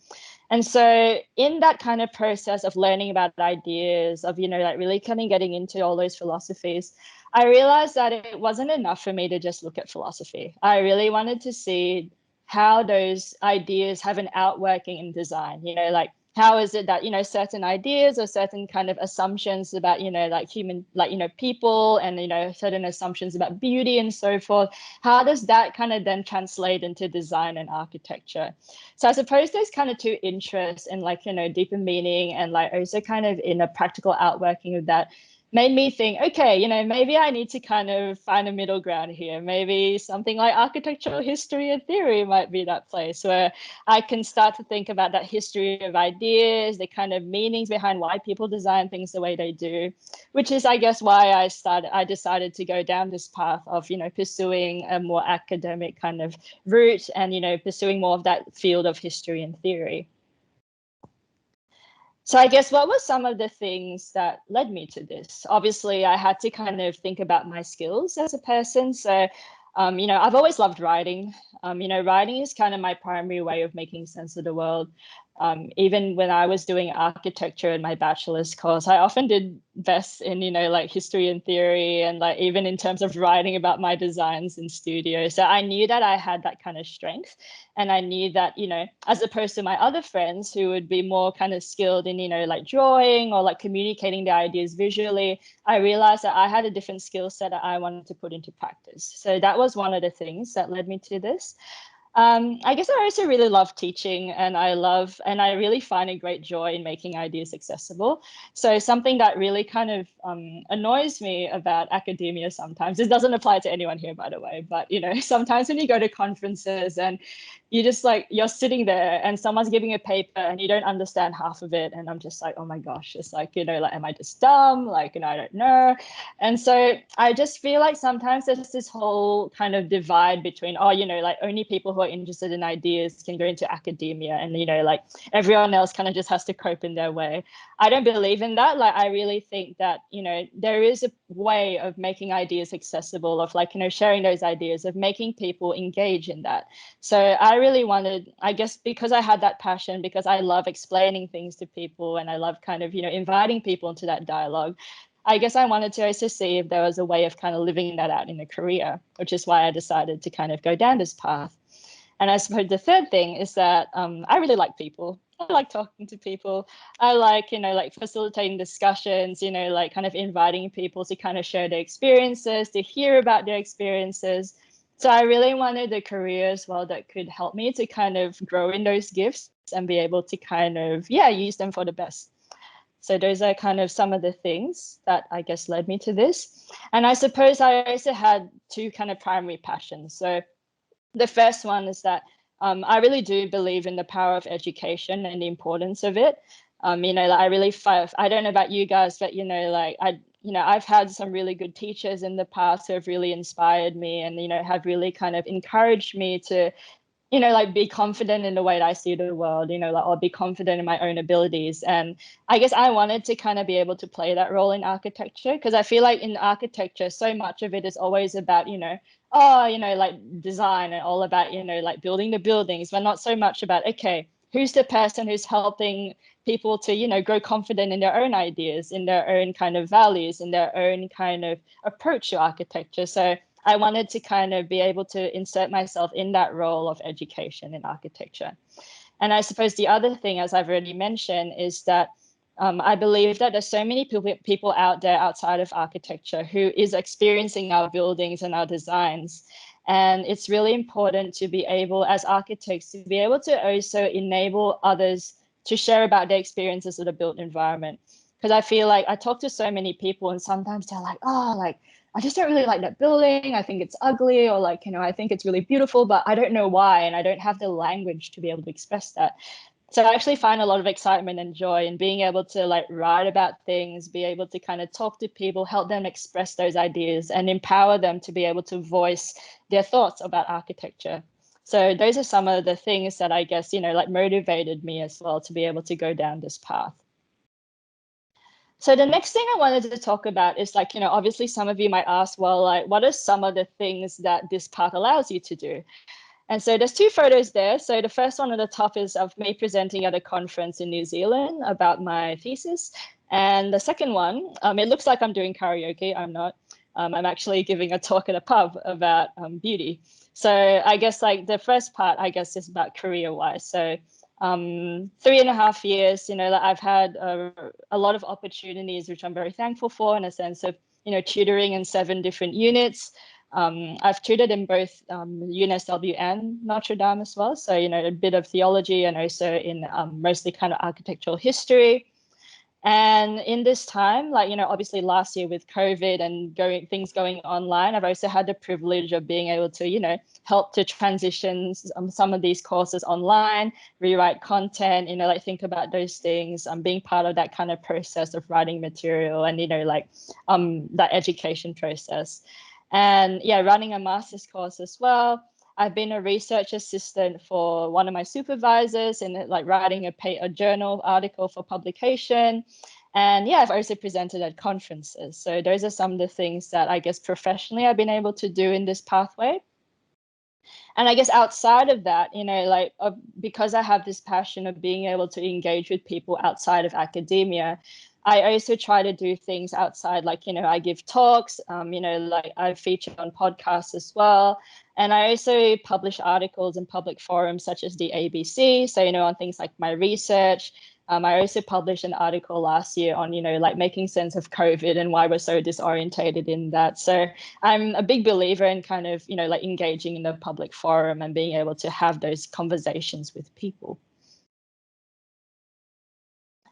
And so in that kind of process of learning about ideas, of, like really kind of getting into all those philosophies, I realized that it wasn't enough for me to just look at philosophy. I really wanted to see how those ideas have an outworking in design, like how is it that, certain ideas or certain kind of assumptions about, like human, like, people and, certain assumptions about beauty and so forth, how does that kind of then translate into design and architecture? So I suppose there's kind of two interests in like, deeper meaning and like also kind of in a practical outworking of that made me think, okay, maybe I need to kind of find a middle ground here. Maybe something like architectural history and theory might be that place where I can start to think about that history of ideas, the kind of meanings behind why people design things the way they do, which is, I guess, why I decided to go down this path of, pursuing a more academic kind of route and, pursuing more of that field of history and theory. So I guess what were some of the things that led me to this? Obviously, I had to kind of think about my skills as a person. So, I've always loved writing. Writing is kind of my primary way of making sense of the world. Even when I was doing architecture in my bachelor's course, I often did best in, like history and theory and like even in terms of writing about my designs in studio. So I knew that I had that kind of strength. And I knew that, as opposed to my other friends who would be more kind of skilled in, like drawing or like communicating their ideas visually, I realized that I had a different skill set that I wanted to put into practice. So that was one of the things that led me to this. I guess I also really love teaching and I really find a great joy in making ideas accessible. So something that really kind of annoys me about academia sometimes, this doesn't apply to anyone here, by the way, but, sometimes when you go to conferences and you just like, you're sitting there and someone's giving a paper and you don't understand half of it. And I'm just like, oh my gosh, it's like, like, am I just dumb? Like, I don't know. And so I just feel like sometimes there's this whole kind of divide between, like only people who are interested in ideas can go into academia and, like everyone else kind of just has to cope in their way. I don't believe in that. Like, I really think that, there is a way of making ideas accessible, of like, sharing those ideas, of making people engage in that. So I really wanted, I guess, because I had that passion, because I love explaining things to people and I love kind of, inviting people into that dialogue. I guess I wanted to also see if there was a way of kind of living that out in a career, which is why I decided to kind of go down this path. And I suppose the third thing is that I really like people. I like talking to people. I like, like facilitating discussions, like kind of inviting people to kind of share their experiences, to hear about their experiences. So I really wanted a career as well that could help me to kind of grow in those gifts and be able to kind of, use them for the best. So those are kind of some of the things that I guess led me to this. And I suppose I also had two kind of primary passions. So the first one is that I really do believe in the power of education and the importance of it. Like I really, I don't know about you guys, but, like I've had some really good teachers in the past who have really inspired me and, have really kind of encouraged me to, you know, like be confident in the way that I see the world, you know, like, or be confident in my own abilities. And I guess I wanted to kind of be able to play that role in architecture, because I feel like in architecture, so much of it is always about, you know, oh, you know, like design and all about, you know, like building the buildings, but not so much about, okay, who's the person who's helping people to, you know, grow confident in their own ideas, in their own kind of values, in their own kind of approach to architecture. So I wanted to kind of be able to insert myself in that role of education in architecture. And I suppose the other thing, as I've already mentioned, is that I believe that there's so many people out there outside of architecture who is experiencing our buildings and our designs. And it's really important to be able, as architects, to be able to also enable others to share about their experiences of the built environment. Because I feel like I talk to so many people and sometimes they're like, oh, like, I just don't really like that building. I think it's ugly, or like, you know, I think it's really beautiful, but I don't know why. And I don't have the language to be able to express that. So I actually find a lot of excitement and joy in being able to like write about things, be able to kind of talk to people, help them express those ideas and empower them to be able to voice their thoughts about architecture. So those are some of the things that I guess, you know, like motivated me as well to be able to go down this path. So the next thing I wanted to talk about is like, you know, obviously some of you might ask, well, like, what are some of the things that this path allows you to do? And so there's two photos there. So the first one at the top is of me presenting at a conference in New Zealand about my thesis. And the second one, it looks like I'm doing karaoke. I'm not. I'm actually giving a talk at a pub about beauty. So I guess like the first part, I guess, is about career-wise. So 3.5 years, you know, I've had a lot of opportunities, which I'm very thankful for, in a sense of, you know, tutoring in 7 different units. I've tutored in both UNSW and Notre Dame as well. So, you know, a bit of theology and also in mostly kind of architectural history. And in this time, like, you know, obviously last year with COVID and things going online, I've also had the privilege of being able to, you know, help to transition some of these courses online, rewrite content, you know, like think about those things, being part of that kind of process of writing material and, you know, like that education process. And yeah, running a master's course as well. I've been a research assistant for one of my supervisors and like writing a journal article for publication. And yeah, I've also presented at conferences. So those are some of the things that I guess professionally I've been able to do in this pathway. And I guess outside of that, you know, like because I have this passion of being able to engage with people outside of academia, I also try to do things outside, like, you know, I give talks, you know, like I feature on podcasts as well. And I also publish articles in public forums such as the ABC. So, you know, on things like my research. I also published an article last year on, you know, like making sense of COVID and why we're so disorientated in that. So I'm a big believer in kind of, you know, like engaging in the public forum and being able to have those conversations with people.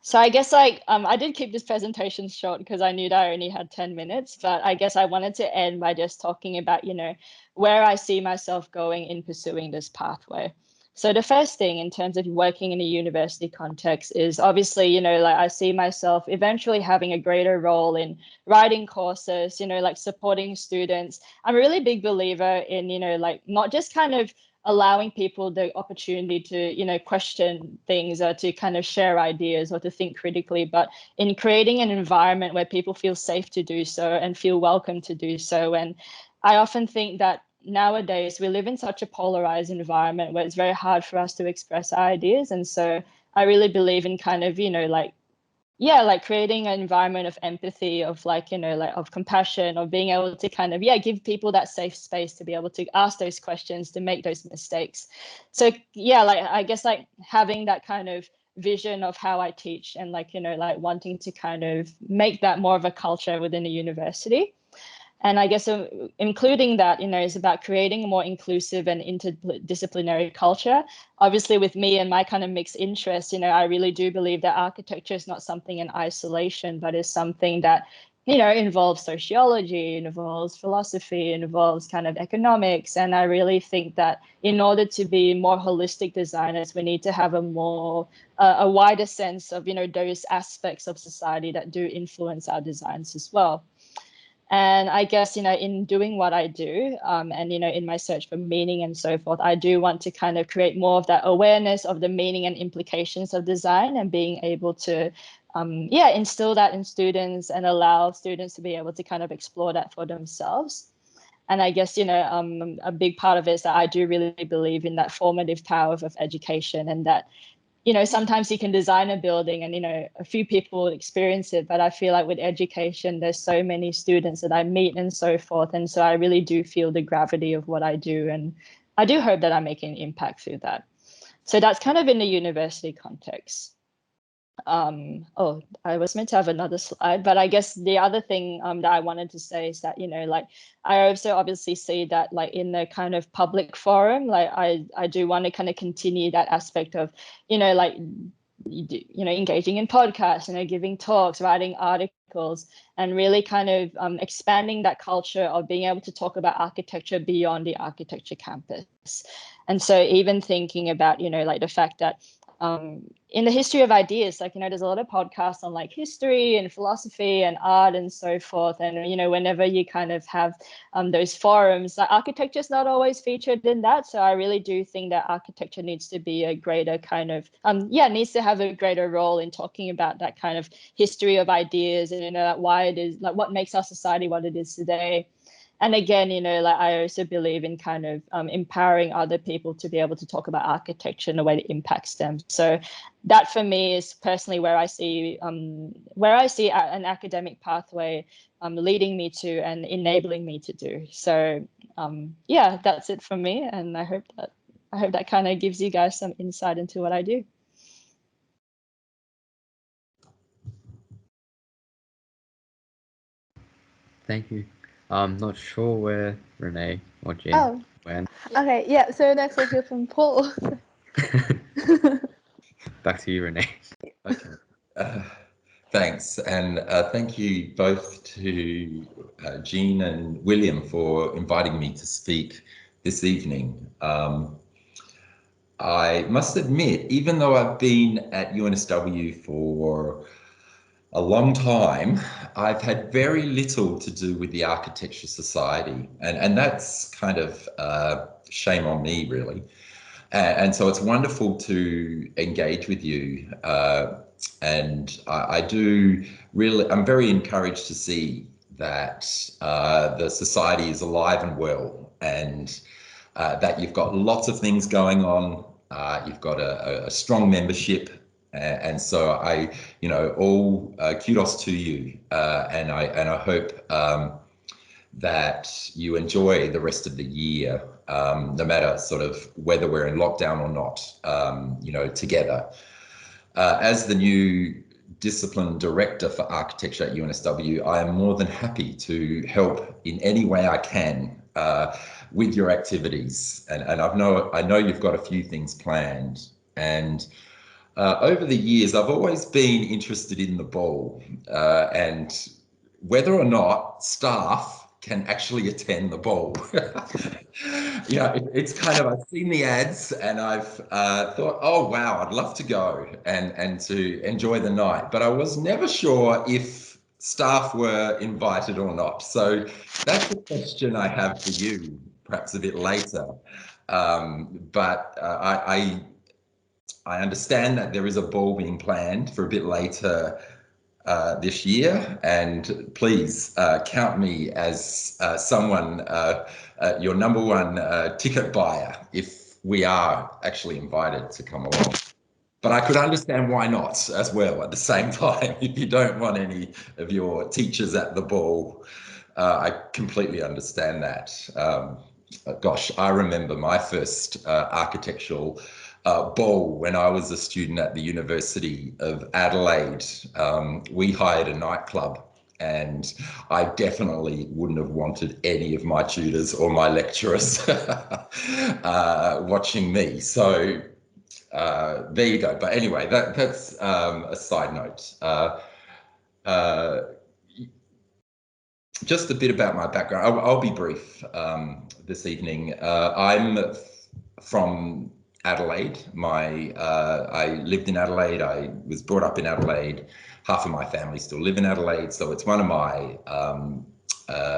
So I guess like I did keep this presentation short because I knew that I only had 10 minutes, but I guess I wanted to end by just talking about, you know, where I see myself going in pursuing this pathway. So the first thing in terms of working in a university context is obviously, you know, like I see myself eventually having a greater role in writing courses, you know, like supporting students. I'm a really big believer in, you know, like not just kind of allowing people the opportunity to, you know, question things or to kind of share ideas or to think critically, but in creating an environment where people feel safe to do so and feel welcome to do so. And I often think that nowadays we live in such a polarized environment where it's very hard for us to express our ideas. And so I really believe in kind of, you know, like, yeah, like creating an environment of empathy, of like, you know, like of compassion, of being able to kind of, yeah, give people that safe space to be able to ask those questions, to make those mistakes. So yeah, like I guess like having that kind of vision of how I teach and like, you know, like wanting to kind of make that more of a culture within a university. And I guess including that, you know, is about creating a more inclusive and interdisciplinary culture. Obviously, with me and my kind of mixed interests, you know, I really do believe that architecture is not something in isolation, but is something that, you know, involves sociology, involves philosophy, involves kind of economics. And I really think that in order to be more holistic designers, we need to have a wider sense of, you know, those aspects of society that do influence our designs as well. And I guess, in doing what I do, and, in my search for meaning and so forth, I do want to kind of create more of that awareness of the meaning and implications of design, and being able to, instill that in students and allow students to be able to kind of explore that for themselves. And I guess, a big part of it is that I do really believe in that formative power of education, and that, sometimes you can design a building and, a few people experience it, but I feel like with education, there's so many students that I meet and so forth. And so I really do feel the gravity of what I do. And I do hope that I'm making an impact through that. So that's kind of in the university context. I was meant to have another slide, but I guess the other thing that I wanted to say is that, I also obviously see that, like, in the kind of public forum, like I do want to kind of continue that aspect of, engaging in podcasts, giving talks, writing articles, and really kind of expanding that culture of being able to talk about architecture beyond the architecture campus. And so even thinking about, like the fact that in the history of ideas, like, there's a lot of podcasts on like history and philosophy and art and so forth. And, whenever you kind of have those forums, like, architecture is not always featured in that. So I really do think that architecture needs to be a greater kind of, needs to have a greater role in talking about that kind of history of ideas, and, why it is, like, what makes our society what it is today. And again, like, I also believe in kind of empowering other people to be able to talk about architecture in a way that impacts them. So that for me is personally where I see an academic pathway leading me to and enabling me to do. So that's it from me, and I hope that kind of gives you guys some insight into what I do. Thank you. I'm not sure where Renee or Jean went. Okay, yeah, so next we'll hear from Paul. Back to you, Renee. Okay. Thanks, and thank you both to Jean and William for inviting me to speak this evening. I must admit, even though I've been at UNSW for a long time, I've had very little to do with the Architecture Society, and that's kind of shame on me, really. And so it's wonderful to engage with you, and I'm very encouraged to see that the society is alive and well, and that you've got lots of things going on. You've got a strong membership. And so all kudos to you, and I hope that you enjoy the rest of the year, no matter sort of whether we're in lockdown or not, together. As the new discipline director for architecture at UNSW, I am more than happy to help in any way I can with your activities, and I know you've got a few things planned. And over the years, I've always been interested in the ball and whether or not staff can actually attend the ball. It's kind of, I've seen the ads and I've thought, oh, wow, I'd love to go and to enjoy the night. But I was never sure if staff were invited or not. So that's a question I have for you, perhaps a bit later. But I understand that there is a ball being planned for a bit later this year, and please count me as someone, your number one ticket buyer, if we are actually invited to come along. But I could understand why not as well at the same time. If you don't want any of your teachers at the ball, I completely understand that. Gosh, I remember my first architectural ball when I was a student at the University of Adelaide. We hired a nightclub, and I definitely wouldn't have wanted any of my tutors or my lecturers watching me. So there you go. But anyway, that's a side note. Just a bit about my background. I'll be brief this evening. I'm from Adelaide. I lived in Adelaide. I was brought up in Adelaide. Half of my family still live in Adelaide, so it's one of my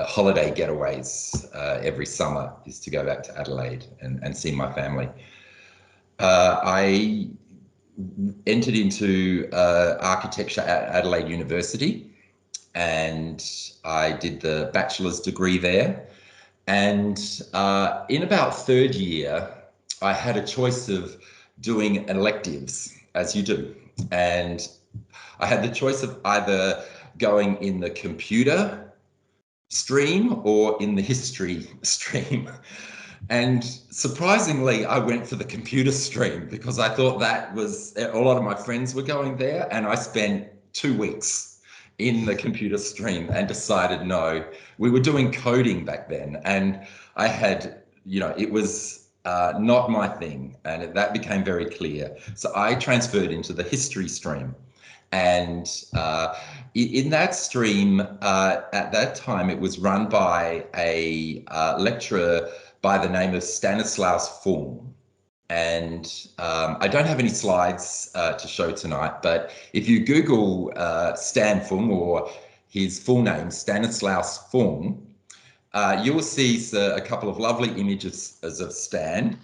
holiday getaways every summer is to go back to Adelaide and see my family. I entered into architecture at Adelaide University, and I did the Bachelors Degree there. And in about third year, I had a choice of doing electives, as you do. And I had the choice of either going in the computer stream or in the history stream. And surprisingly, I went for the computer stream because I thought that was, a lot of my friends were going there, and I spent 2 weeks in the computer stream and decided no. We were doing coding back then, and I had, you know, it was not my thing, and that became very clear. So I transferred into the history stream. And in that stream, at that time, it was run by a lecturer by the name of Stanislaus Fung. And I don't have any slides to show tonight, but if you Google Stan Fung, or his full name, Stanislaus Fung, you will see a couple of lovely images of Stan.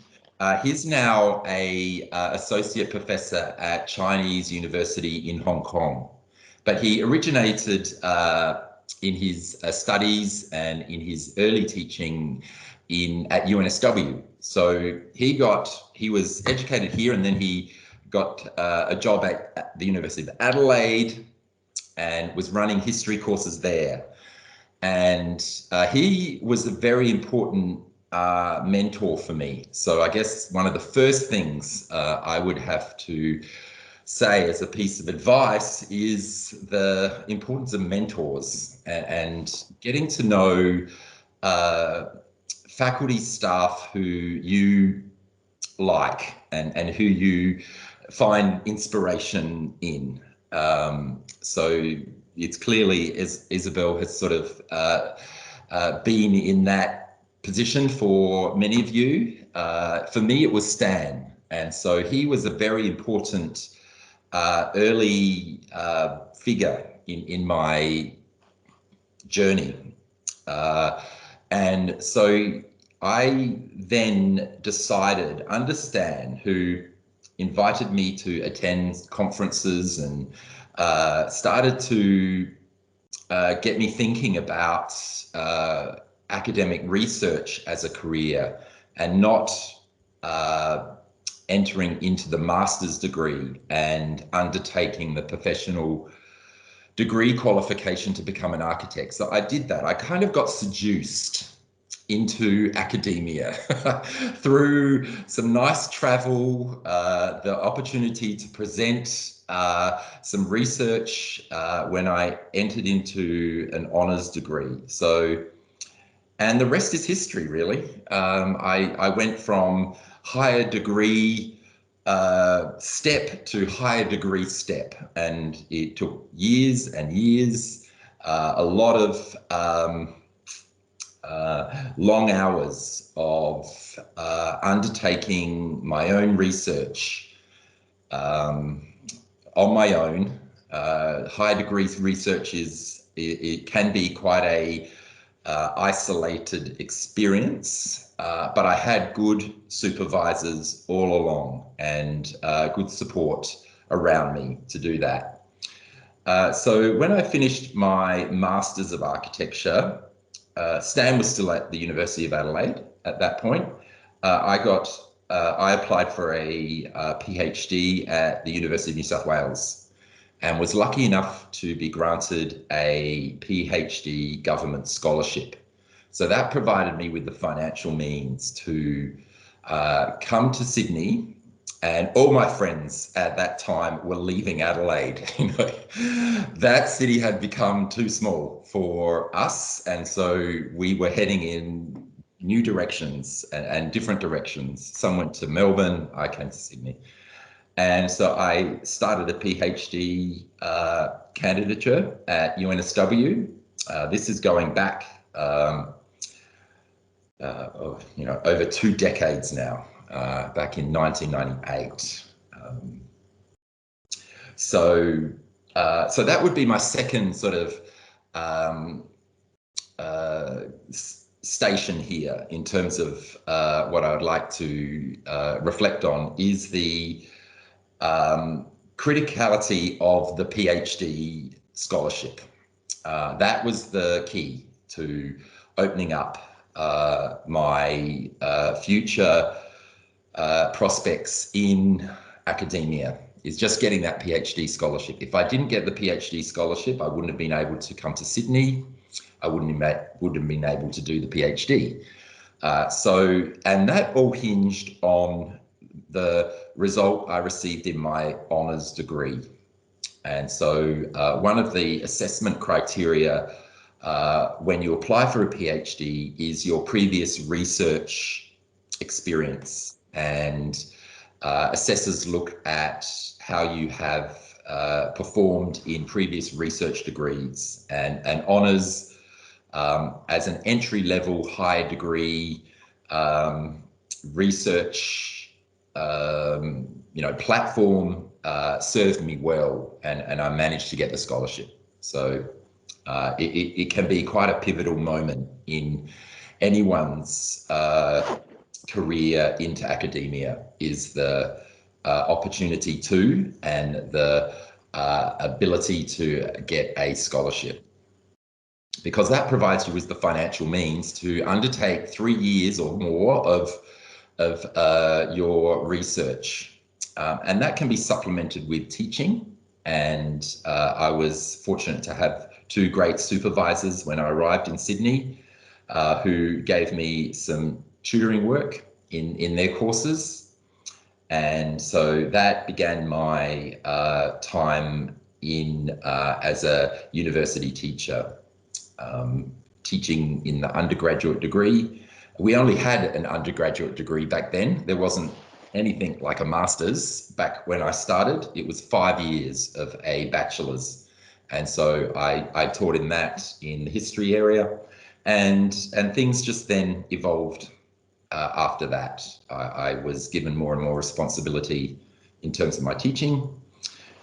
He's now a associate professor at Chinese University in Hong Kong, but he originated in his studies and in his early teaching at UNSW. So he was educated here, and then he got a job at the University of Adelaide and was running history courses there. And he was a very important mentor for me. So I guess one of the first things I would have to say as a piece of advice is the importance of mentors and getting to know faculty staff who you like and who you find inspiration in. So it's clearly, as Isabel has sort of been in that position for many of you. For me, it was Stan. And so he was a very important early figure in my journey. And so I then decided, under Stan, who invited me to attend conferences and started to get me thinking about academic research as a career, and not entering into the master's degree and undertaking the professional degree qualification to become an architect. So I did that. I kind of got seduced into academia through some nice travel, the opportunity to present some research when I entered into an honours degree. So, and the rest is history, really. I went from higher degree step to higher degree step, and it took years and years, a lot of long hours of undertaking my own research on my own. High degree research it can be quite a isolated experience, but I had good supervisors all along and good support around me to do that. So when I finished my Masters of Architecture, Stan was still at the University of Adelaide at that point. I applied for a PhD at the University of New South Wales, and was lucky enough to be granted a PhD government scholarship. So that provided me with the financial means to come to Sydney, and all my friends at that time were leaving Adelaide. You know, that city had become too small for us, and so we were heading in new directions and different directions. Some went to Melbourne, I came to Sydney. And so I started a PhD candidature at UNSW. This is going back, over 2 decades now, back in 1998. So that would be my second sort of station here in terms of what I would like to reflect on is the criticality of the PhD scholarship. That was the key to opening up my future prospects in academia, is just getting that PhD scholarship. If I didn't get the PhD scholarship, I wouldn't have been able to come to Sydney. I wouldn't have been able to do the PhD. And that all hinged on the result I received in my honours degree. And so one of the assessment criteria when you apply for a PhD is your previous research experience, and assessors look at how you have performed in previous research degrees, and honours as an entry-level higher degree research platform served me well, and I managed to get the scholarship. So it can be quite a pivotal moment in anyone's career into academia, is the opportunity to and the ability to get a scholarship, because that provides you with the financial means to undertake 3 years or more of your research. And that can be supplemented with teaching. And I was fortunate to have 2 great supervisors when I arrived in Sydney who gave me some tutoring work in their courses. And so that began my time in as a university teacher, teaching in the undergraduate degree. We only had an undergraduate degree back then. There wasn't anything like a master's back when I started. It was 5 years of a bachelor's. And so I taught in that, in the history area, and things just then evolved after that. I was given more and more responsibility in terms of my teaching.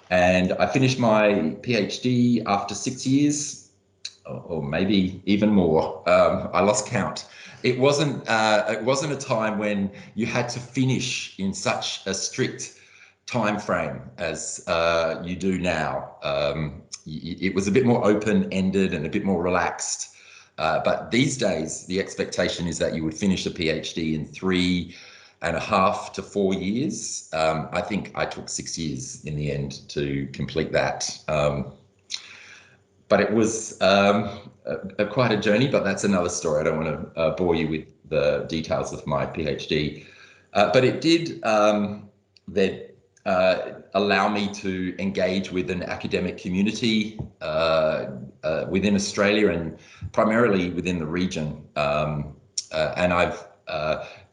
And I finished my PhD after 6 years, or maybe even more. I lost count. It wasn't a time when you had to finish in such a strict time frame as you do now. It was a bit more open-ended and a bit more relaxed. But these days, the expectation is that you would finish a PhD in 3.5 to 4 years. I think I took 6 years in the end to complete that. But it was quite a journey, but that's another story. I don't want to bore you with the details of my PhD. But it did allow me to engage with an academic community within Australia and primarily within the region. And I've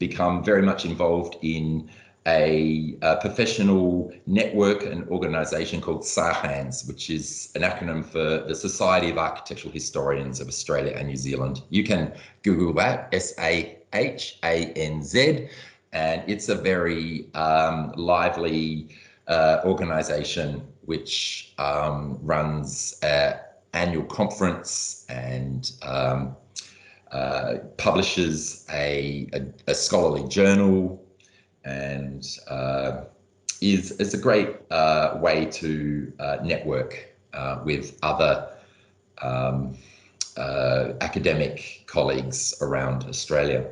become very much involved in a professional network and organisation called SAHANS, which is an acronym for the Society of Architectural Historians of Australia and New Zealand. You can Google that, SAHANZ, and it's a very lively organisation which runs an annual conference and publishes a scholarly journal, and is a great way to network with other academic colleagues around Australia.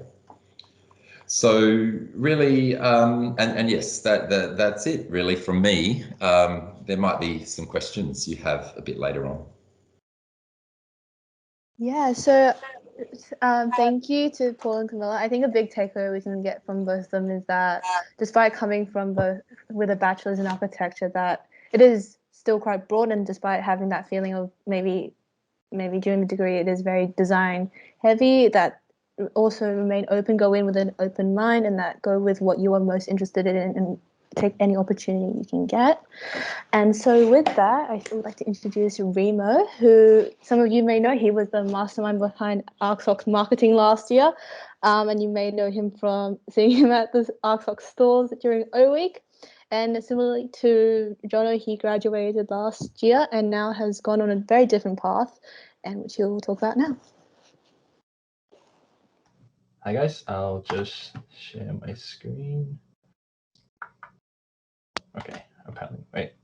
So really, and yes, that's it really from me. There might be some questions you have a bit later on. Yeah, so thank you to Paul and Kamila. I think a big takeaway we can get from both of them is that despite coming from both with a bachelor's in architecture, that it is still quite broad, and despite having that feeling of maybe during the degree it is very design heavy, that also remain open, go in with an open mind, and that go with what you are most interested in and take any opportunity you can get. And so with that, I would like to introduce Remo, who some of you may know. He was the mastermind behind ARCHSOC's marketing last year, and you may know him from seeing him at the ARCHSOC stores during O Week. And similarly to Jono, he graduated last year and now has gone on a very different path, and which he'll talk about now. Hi guys, I'll just share my screen. Okay, apparently, wait.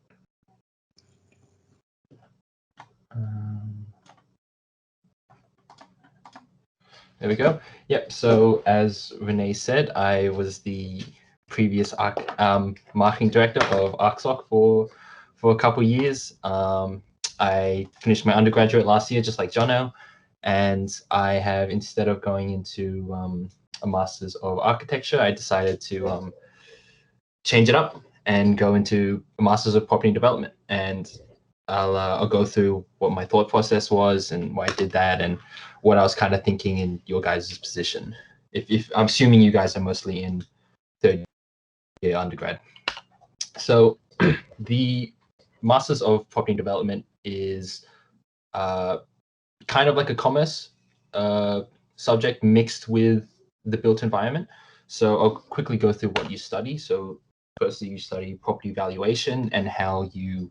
There we go. Yep, so as Renee said, I was the previous marketing director of ARCHSOC for a couple of years. I finished my undergraduate last year, just like Jono, and I have, instead of going into a Masters of Architecture, I decided to change it up and go into a Masters of Property Development. And I'll go through what my thought process was and why I did that and what I was kind of thinking in your guys' position. If I'm assuming you guys are mostly in third year undergrad. So the Masters of Property Development is kind of like a commerce subject mixed with the built environment. So I'll quickly go through what you study. So firstly, you study property valuation and how you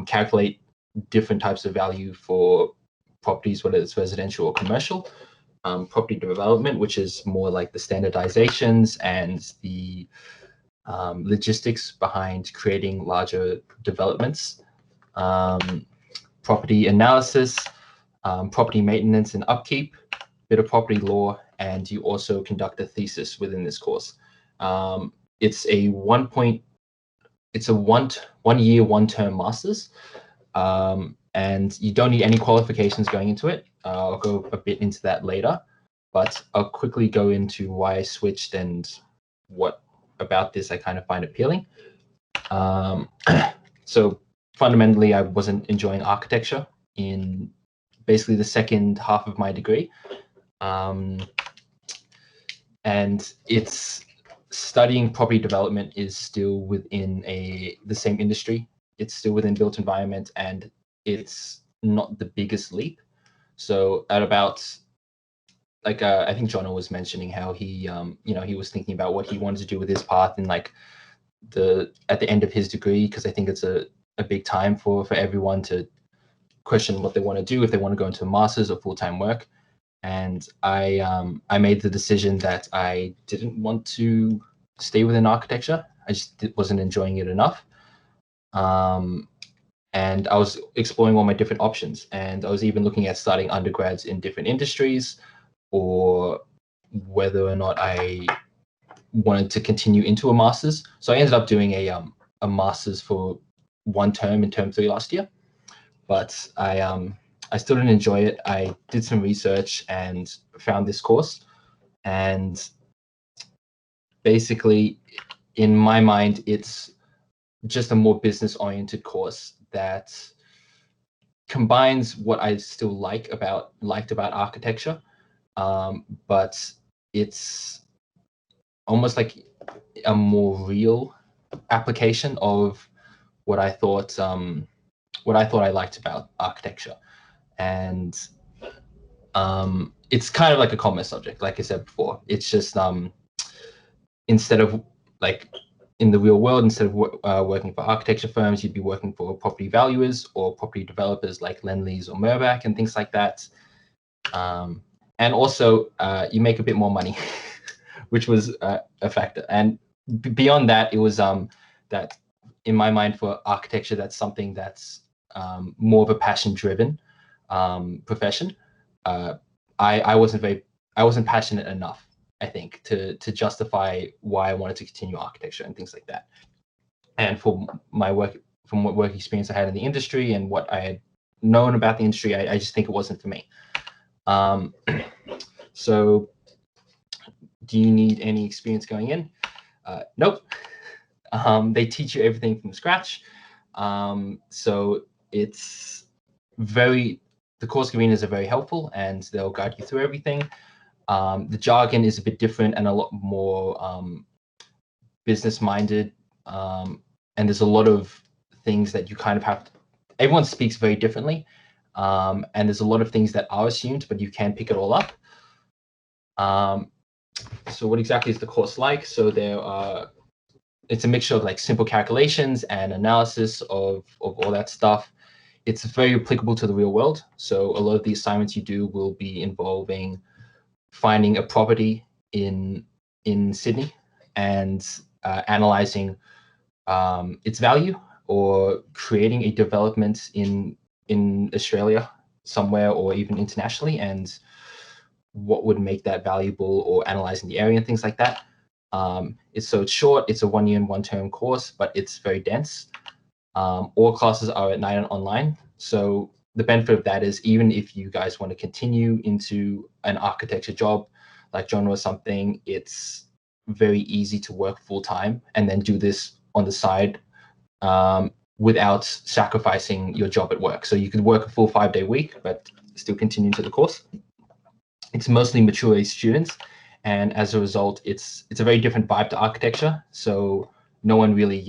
calculate different types of value for properties, whether it's residential or commercial. Property development, which is more like the standardizations and the logistics behind creating larger developments. Property analysis, property maintenance and upkeep, bit of property law, and you also conduct a thesis within this course. It's a 1 year, 1 term masters, and you don't need any qualifications going into it. I'll go a bit into that later, but I'll quickly go into why I switched and what about this I kind of find appealing. So fundamentally, I wasn't enjoying architecture in basically the second half of my degree. And it's studying property development is still within the same industry. It's still within built environment, and it's not the biggest leap. So at about, like, I think Jono was mentioning how he, he was thinking about what he wanted to do with his path and like at the end of his degree, because I think it's a big time for everyone to question what they want to do, if they want to go into a master's or full-time work. And I made the decision that I didn't want to stay within architecture. I just wasn't enjoying it enough. And I was exploring all my different options, and I was even looking at starting undergrads in different industries, or whether or not I wanted to continue into a master's. So I ended up doing a master's for 1 term in term 3 last year, but I still didn't enjoy it. I did some research and found this course, and basically in my mind, it's just a more business-oriented course that combines what I still liked about architecture, but it's almost like a more real application of what I thought I liked about architecture. And it's kind of like a commerce subject, like I said before. It's just instead of like in the real world, instead of working for architecture firms, you'd be working for property valuers or property developers like Lendlease or Mirvac and things like that. And also you make a bit more money, which was a factor. And beyond that, it was that in my mind for architecture, that's something that's more of a passion-driven profession. I wasn't passionate enough, I think, to justify why I wanted to continue architecture and things like that. And for my work, from what work experience I had in the industry and what I had known about the industry, I just think it wasn't for me. So do you need any experience going in? Nope. They teach you everything from scratch. So it's the course conveners are very helpful, and they'll guide you through everything. The jargon is a bit different and a lot more business-minded, and there's a lot of things that you kind of have to, everyone speaks very differently, and there's a lot of things that are assumed, but you can pick it all up. So what exactly is the course like? So it's a mixture of like simple calculations and analysis of all that stuff. It's very applicable to the real world. So a lot of the assignments you do will be involving finding a property in Sydney and analyzing its value, or creating a development in Australia somewhere, or even internationally, and what would make that valuable, or analyzing the area and things like that. It's short. It's a 1 year and 1 term course, but it's very dense. All classes are at night and online. So the benefit of that is, even if you guys want to continue into an architecture job like genre or something, it's very easy to work full time and then do this on the side without sacrificing your job at work. So you could work a full 5-day week, but still continue to the course. It's mostly mature age students, and as a result, it's a very different vibe to architecture. So no one really,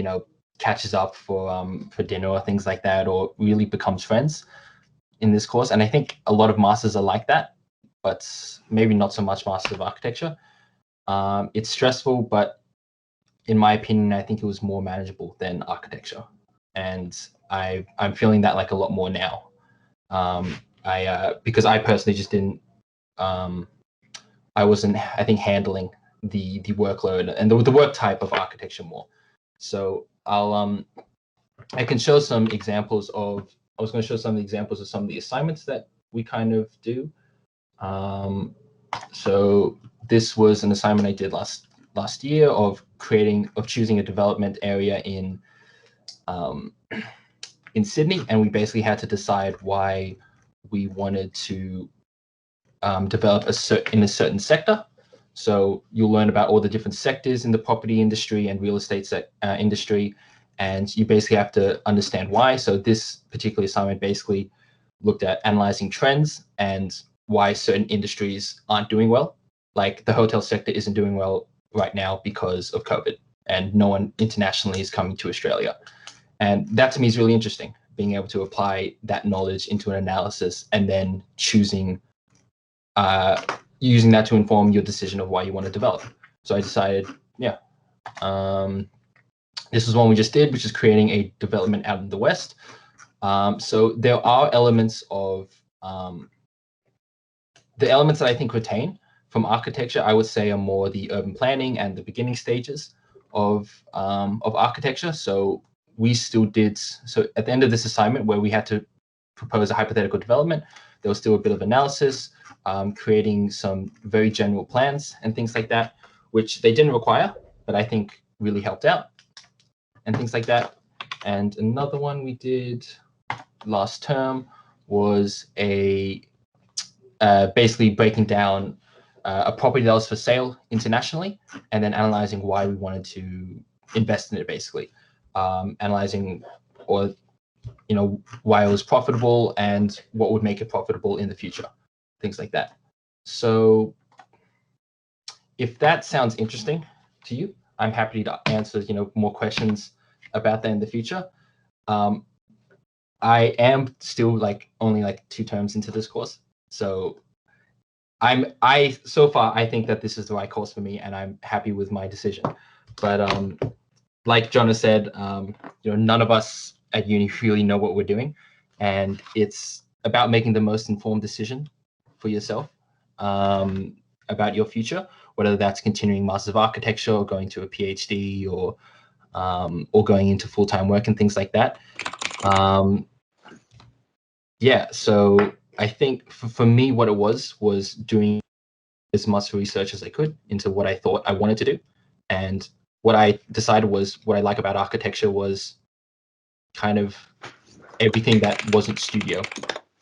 catches up for dinner or things like that, or really becomes friends in this course. And I think a lot of masters are like that, but maybe not so much Masters of Architecture. It's stressful, but in my opinion, I think it was more manageable than architecture. And I'm feeling that like a lot more now. Because I personally just didn't, I wasn't, I think, handling the workload and the work type of architecture more. So I can show some examples of, I was going to show some of the examples of some of the assignments that we kind of do. So this was an assignment I did last year of choosing a development area in Sydney, and we basically had to decide why we wanted to develop in a certain sector. So you'll learn about all the different sectors in the property industry and real estate industry, and you basically have to understand why. So this particular assignment basically looked at analyzing trends and why certain industries aren't doing well. Like the hotel sector isn't doing well right now because of COVID, and no one internationally is coming to Australia. And that to me is really interesting, being able to apply that knowledge into an analysis and then choosing, using that to inform your decision of why you want to develop. So I decided, this is one we just did, which is creating a development out in the West. So there are elements of, the elements that I think retain from architecture, I would say, are more the urban planning and the beginning stages of architecture. So we still did, so at the end of this assignment where we had to propose a hypothetical development, there was still a bit of analysis, creating some very general plans and things like that, which they didn't require, but I think really helped out and things like that. And another one we did last term was basically breaking down a property that was for sale internationally, and then analyzing why we wanted to invest in it, basically. Analyzing, or why it was profitable and what would make it profitable in the future, things like that. So if that sounds interesting to you, I'm happy to answer more questions about that in the future. I am still only 2 terms into this course, so so far I think that this is the right course for me, and I'm happy with my decision. But like Jonah said, none of us at uni really know what we're doing, and it's about making the most informed decision for yourself about your future, whether that's continuing Masters of Architecture or going to a PhD, or going into full-time work and things like that. So I think for me, what it was doing as much research as I could into what I thought I wanted to do. And what I decided was what I like about architecture was kind of everything that wasn't studio,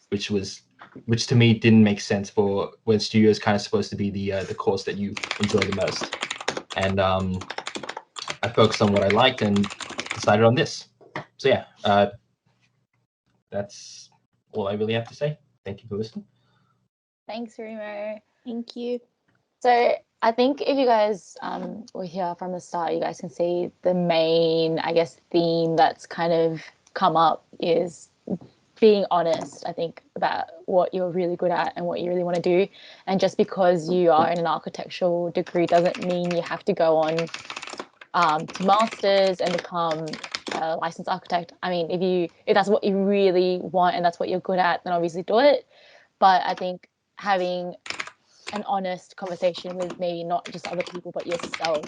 which to me didn't make sense for when studio is kind of supposed to be the course that you enjoy the most. And I focused on what I liked and decided on this. So yeah, that's all I really have to say. Thank you for listening. Thanks, Remo. Thank you. So I think if you guys were here from the start, you guys can see the main, theme that's kind of come up is being honest, I think, about what you're really good at and what you really want to do. And just because you are in an architectural degree doesn't mean you have to go on to masters and become a licensed architect. I mean, if that's what you really want and that's what you're good at, then obviously do it. But I think having an honest conversation with maybe not just other people but yourself,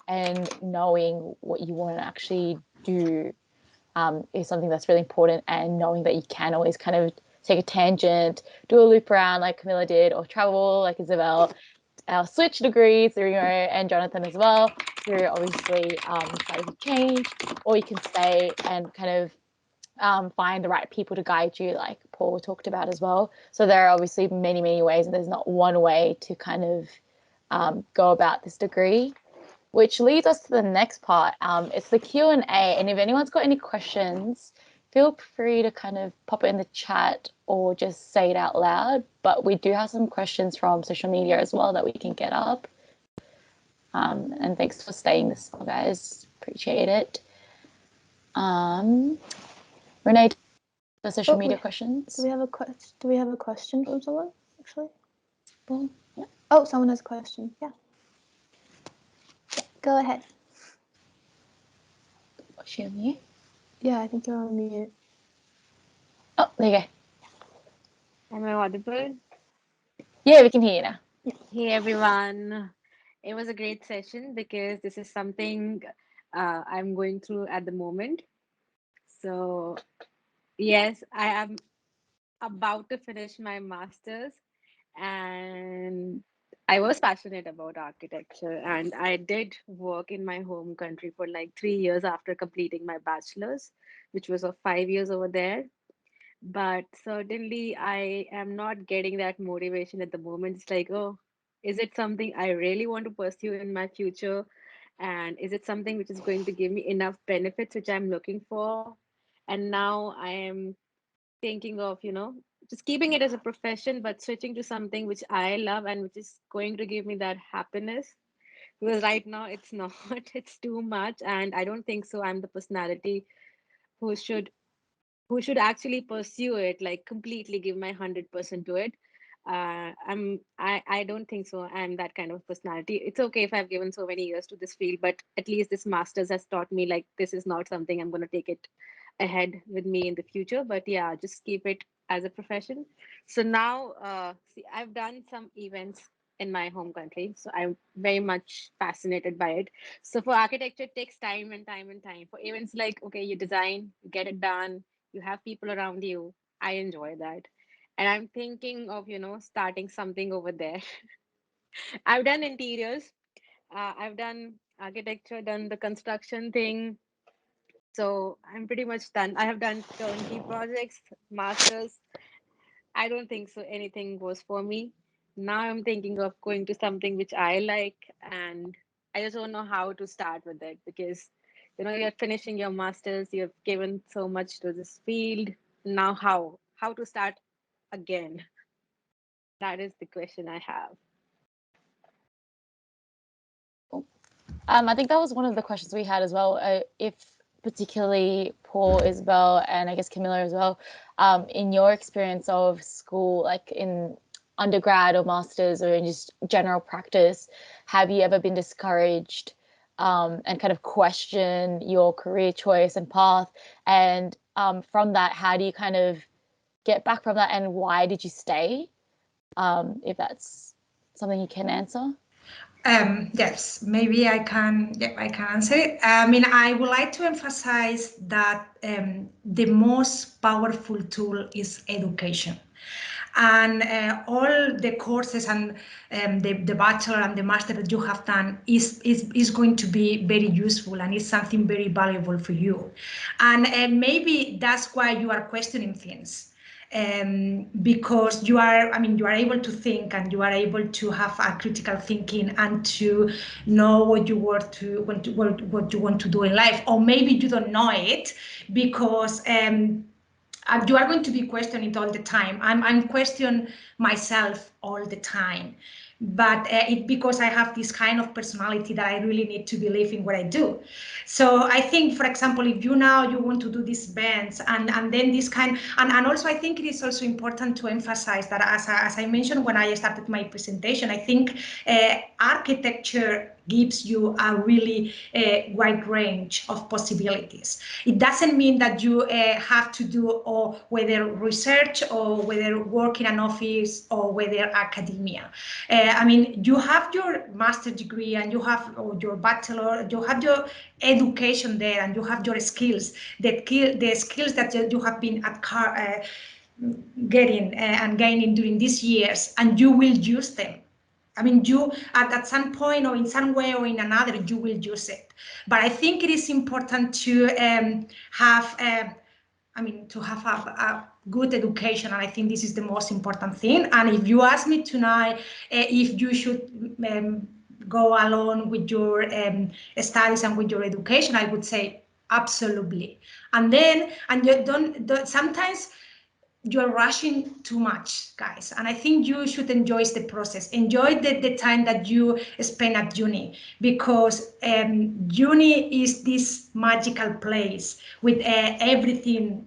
and knowing what you want to actually do is something that's really important, and knowing that you can always kind of take a tangent, do a loop around like Kamila did, or travel like Isabelle, switch degrees through and Jonathan as well, through obviously trying to change, or you can stay and kind of find the right people to guide you, like Paul talked about as well. So there are obviously many, many ways, and there's not one way to kind of go about this degree, which leads us to the next part. It's the Q&A, and if anyone's got any questions, feel free to kind of pop it in the chat or just say it out loud. But we do have some questions from social media as well that we can get up. And thanks for staying this long, guys. Appreciate it. Renee, the social media questions. Do we have a question from someone actually? Well, yeah. Oh, someone has a question. Yeah. Go ahead. Was she on mute? Yeah, I think you're on mute. Oh, there you go. Am I audible? Yeah, we can hear you now. Hey everyone. It was a great session because this is something I'm going through at the moment. So yes, I am about to finish my master's, and I was passionate about architecture, and I did work in my home country for like 3 years after completing my bachelor's, which was of 5 years over there. But certainly I am not getting that motivation at the moment. It's like, oh, is it something I really want to pursue in my future? And is it something which is going to give me enough benefits which I'm looking for? And now I am thinking of, just keeping it as a profession, but switching to something which I love and which is going to give me that happiness. Because right now it's not, it's too much. And I don't think so. I'm the personality who should actually pursue it, like completely give my 100% to it. I don't think so. I'm that kind of personality. It's okay if I've given so many years to this field, but at least this master's has taught me like this is not something I'm going to take it ahead with me in the future. But yeah, just keep it as a profession. So now, see, I've done some events in my home country, so I'm very much fascinated by it. So for architecture, it takes time and time and time. For events, like, okay, you design, you get it done, you have people around you. I enjoy that. And I'm thinking of, starting something over there. I've done interiors, I've done architecture, done the construction thing. So I'm pretty much done. I have done turnkey projects, masters. I don't think so anything was for me. Now I'm thinking of going to something which I like, and I just don't know how to start with it because you're finishing your masters, you've given so much to this field. Now how to start again? That is the question I have. I think that was one of the questions we had as well. If particularly Paul, Isabel, and I guess Kamila as well, in your experience of school, like in undergrad or masters or in just general practice, have you ever been discouraged and kind of question your career choice and path? And from that, how do you kind of get back from that, and why did you stay? If that's something you can answer. Yes, maybe I can answer it. I mean, I would like to emphasize that the most powerful tool is education. And all the courses and the bachelor and the master that you have done is going to be very useful, and it's something very valuable for you. And maybe that's why you are questioning things. Because you are able to think, and you are able to have a critical thinking and to know what you want to do in life, or maybe you don't know it because you are going to be questioning it all the time. I'm questioning myself all the time, but it because I have this kind of personality that I really need to believe in what I do. So I think, for example, if you want to do these events and then this kind, and also I think it is also important to emphasize that as I mentioned when I started my presentation, I think architecture gives you a really wide range of possibilities. It doesn't mean that you have to do whether research or whether work in an office office or whether academia. I mean, you have your master's degree and you have your bachelor, you have your education there, and you have your skills, the skills that you have been getting and gaining during these years, and you will use them. I mean, you at some point or in some way or in another, you will use it. But I think it is important to have a good education, and I think this is the most important thing. And if you ask me tonight if you should go along with your studies and with your education, I would say absolutely. And you don't sometimes you're rushing too much, guys, and I think you should enjoy the process. Enjoy the time that you spend at uni, because uni is this magical place with everything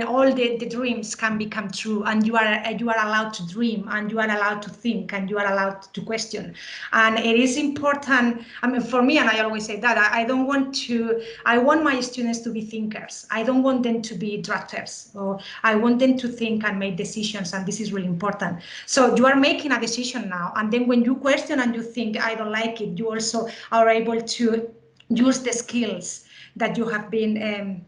all the dreams can become true, and you are allowed to dream, and you are allowed to think, and you are allowed to question. And it is important, I mean, for me, and I always say that I want my students to be thinkers. I don't want them to be drafters, or I want them to think and make decisions, and this is really important. So you are making a decision now, and then when you question and you think, I don't like it, you also are able to use the skills that you have been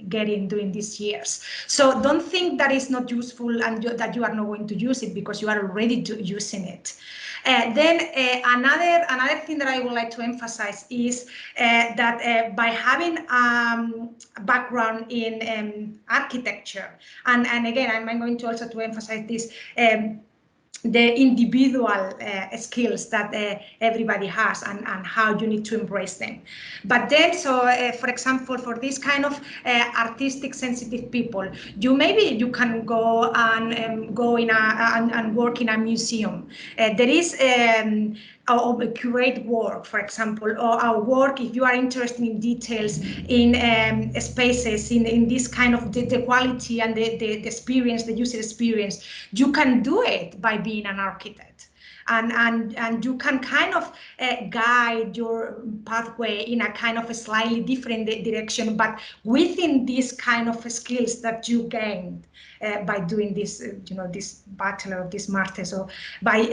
getting during these years. So don't think that is not useful and that you are not going to use it, because you are already using it. Then another thing that I would like to emphasize is that by having a background in architecture, and again, I'm going to also to emphasize this, the individual skills that everybody has, and how you need to embrace them. But then, for example, for this kind of artistic sensitive people, you can go and go in and work in a museum. There is or curate work, for example, or our work, if you are interested in details in spaces, in this kind of the quality and the experience, the user experience, you can do it by being an architect. And you can kind of guide your pathway in a kind of a slightly different direction, but within these kind of skills that you gained by doing this, this bachelor or this master's, or by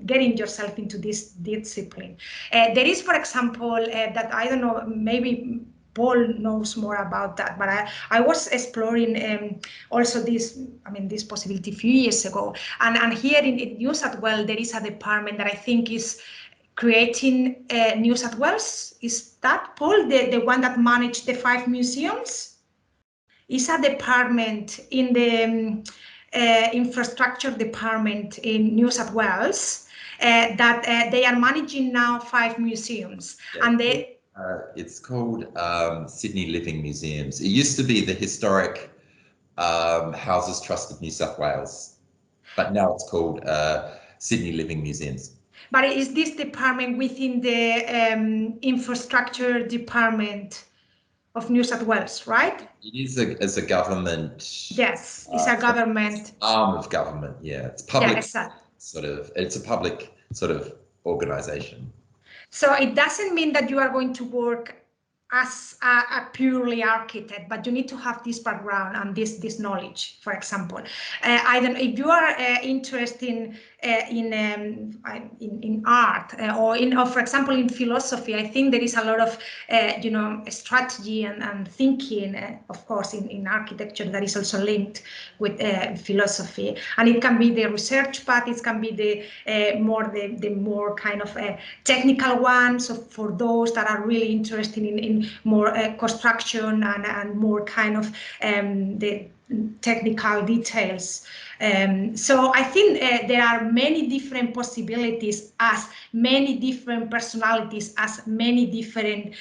getting yourself into this discipline. There is, for example, that I don't know, maybe Paul knows more about that, but I was exploring also this possibility a few years ago, and here in New South Wales there is a department that I think is creating New South Wales. Is that, Paul, the one that managed the 5 museums? Is a department in the infrastructure department in New South Wales that they are managing now 5 museums, yeah, and they. It's called Sydney Living Museums. It used to be the Historic Houses Trust of New South Wales, but now it's called Sydney Living Museums. But is this department within the infrastructure department of New South Wales, right? It is as a government. Yes, it's a government arm of government. Yeah, it's public. Yeah, exactly. It's a public sort of organization. So it doesn't mean that you are going to work as a purely architect, but you need to have this background and this knowledge. For example, I don't know if you are interested in art or for example in philosophy. I think there is a lot of strategy and thinking, of course, in architecture that is also linked with philosophy, and it can be the research part. It can be the more kind of technical one. So for those that are really interested in more construction and more kind of the technical details. So I think there are many different possibilities, as many different personalities, as many different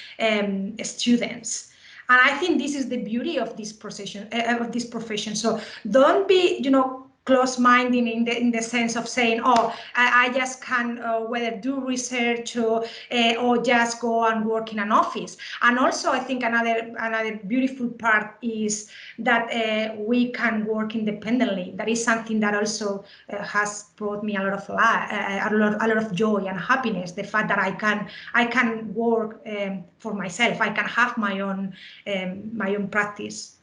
students. And I think this is the beauty of this profession. So don't be, close-minded in the sense of saying, oh, I just can whether do research or just go and work in an office. And also, I think another beautiful part is that we can work independently. That is something that also has brought me a lot of joy and happiness. The fact that I can work for myself. I can have my own practice.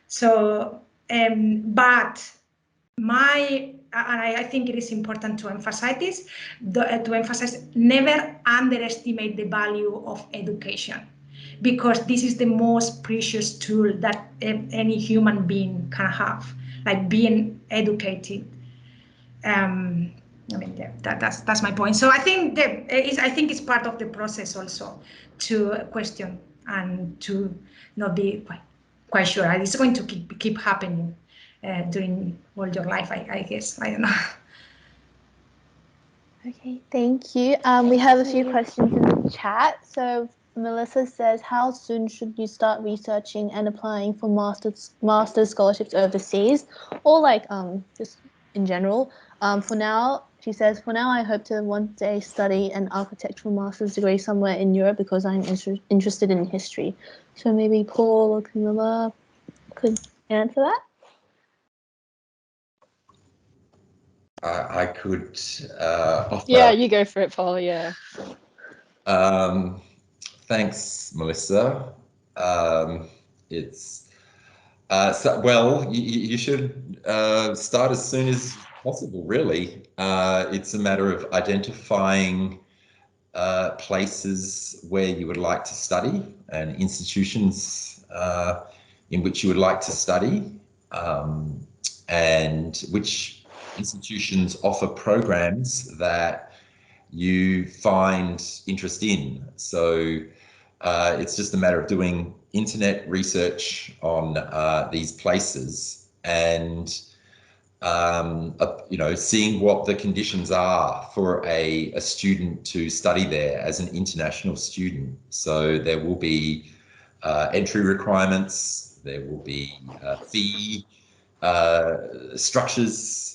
So, but my and I think it is important to emphasize this, never underestimate the value of education, because this is the most precious tool that any human being can have, like being educated. I mean, that's my point. So I think it's part of the process also to question and to not be quite sure. It's going to keep happening during all your life, I guess. I don't know. Okay, thank you. We have a few questions in the chat. So Melissa says, how soon should you start researching and applying for master's scholarships overseas, or like just in general? For now, she says, for now I hope to one day study an architectural master's degree somewhere in Europe because I'm interested in history. So maybe Paul or Kamila could answer that. I could offer. Yeah, you go for it, Paul. Yeah. Thanks, Melissa. It's so, well, you should start as soon as possible, really. It's a matter of identifying places where you would like to study and institutions in which you would like to study, and which institutions offer programs that you find interest in. So it's just a matter of doing internet research on these places and seeing what the conditions are for a student to study there as an international student. So there will be entry requirements, there will be fee structures.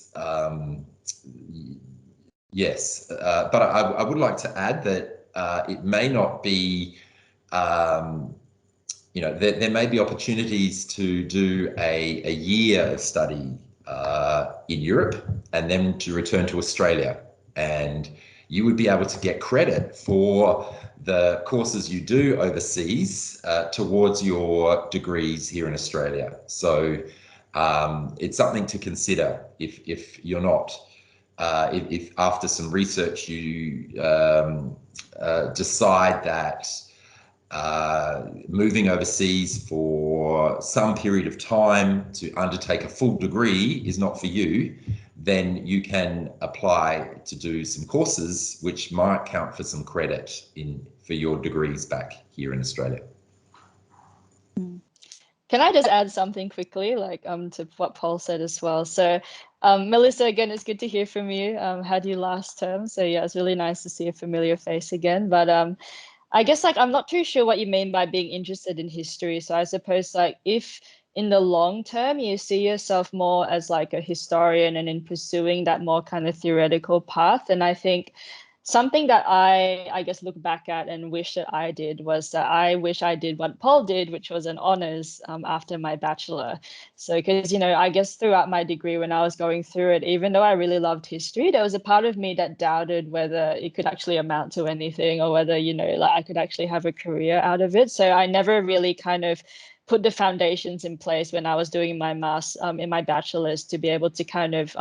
Yes, but I would like to add that it may not be, there may be opportunities to do a year of study in Europe and then to return to Australia, and you would be able to get credit for the courses you do overseas towards your degrees here in Australia. So it's something to consider if you're not, if after some research you decide that moving overseas for some period of time to undertake a full degree is not for you, then you can apply to do some courses which might count for some credit for your degrees back here in Australia. Can I just add something quickly, like to what Paul said as well? So Melissa, again, it's good to hear from you. Had you last term, so yeah, it's really nice to see a familiar face again. But I guess like I'm not too sure what you mean by being interested in history. So I suppose like if in the long term you see yourself more as like a historian and in pursuing that more kind of theoretical path, and I think something that I guess look back at and wish that I did was that I wish I did what Paul did, which was an honors after my bachelor. So because, I guess throughout my degree when I was going through it, even though I really loved history, there was a part of me that doubted whether it could actually amount to anything or whether, like I could actually have a career out of it. So I never really kind of put the foundations in place when I was doing my in my bachelor's to be able to kind of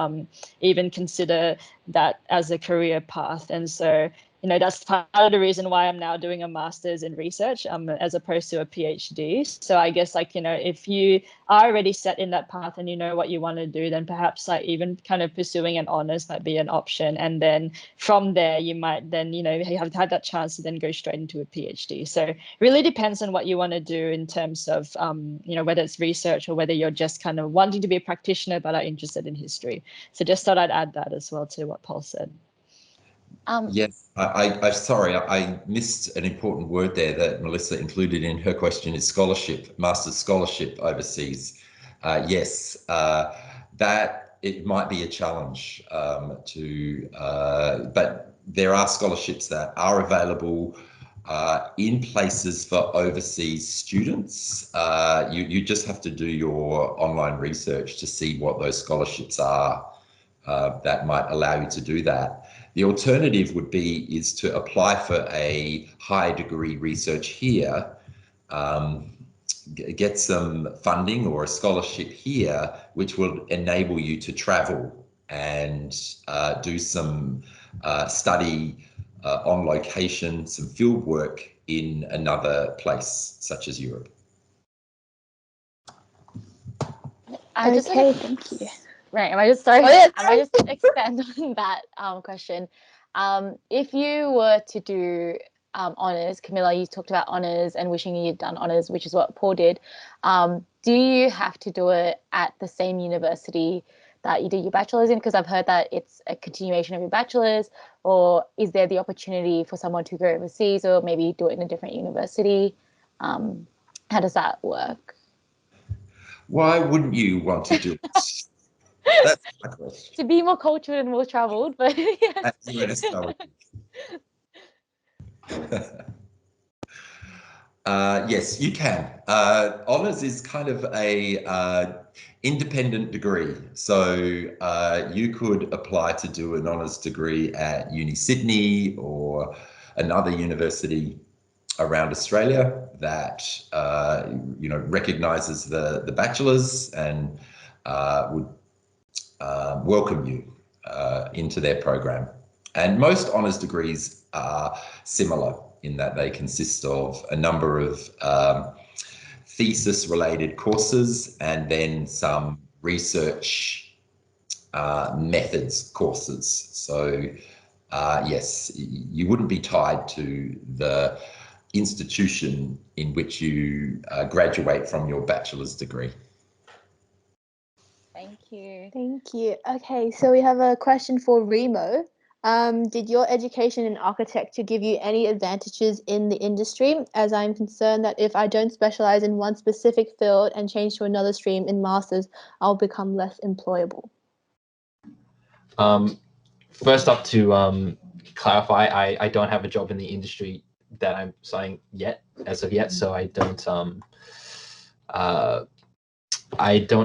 even consider that as a career path. And so, that's part of the reason why I'm now doing a master's in research as opposed to a PhD. So I guess like, if you are already set in that path and you know what you want to do, then perhaps like even kind of pursuing an honors might be an option. And then from there, you might then, you have had that chance to then go straight into a PhD. So really depends on what you want to do in terms of, whether it's research or whether you're just kind of wanting to be a practitioner but are interested in history. So just thought I'd add that as well to what Paul said. Yes, I'm sorry, I missed an important word there that Melissa included in her question is scholarship, master's scholarship overseas. Yes, that it might be a challenge but there are scholarships that are available in places for overseas students. You just have to do your online research to see what those scholarships are that might allow you to do that. The alternative is to apply for a high degree research here, get some funding or a scholarship here, which will enable you to travel and do some study on location, some field work in another place, such as Europe. Okay, thank you. Right, am I just sorry? Oh, yeah, Am I just expand on that question? If you were to do honours, Kamila, you talked about honours and wishing you'd done honours, which is what Paul did. Do you have to do it at the same university that you did your bachelor's in? Because I've heard that it's a continuation of your bachelor's, or is there the opportunity for someone to go overseas or maybe do it in a different university? How does that work? Why wouldn't you want to do it? That's my question. To be more cultured and more travelled, but yes. At UNSW. Yes, you can. Honours is kind of a independent degree. So you could apply to do an honours degree at Uni Sydney or another university around Australia that recognises the bachelors and would welcome you into their program. And most honours degrees are similar in that they consist of a number of thesis-related courses and then some research methods courses. So yes, you wouldn't be tied to the institution in which you graduate from your bachelor's degree. Thank you. Thank you. Okay, so we have a question for Remo. Did your education in architecture give you any advantages in the industry? As I'm concerned that if I don't specialize in one specific field and change to another stream in masters, I'll become less employable. First up, to clarify, I don't have a job in the industry that I'm studying as of yet, so I don't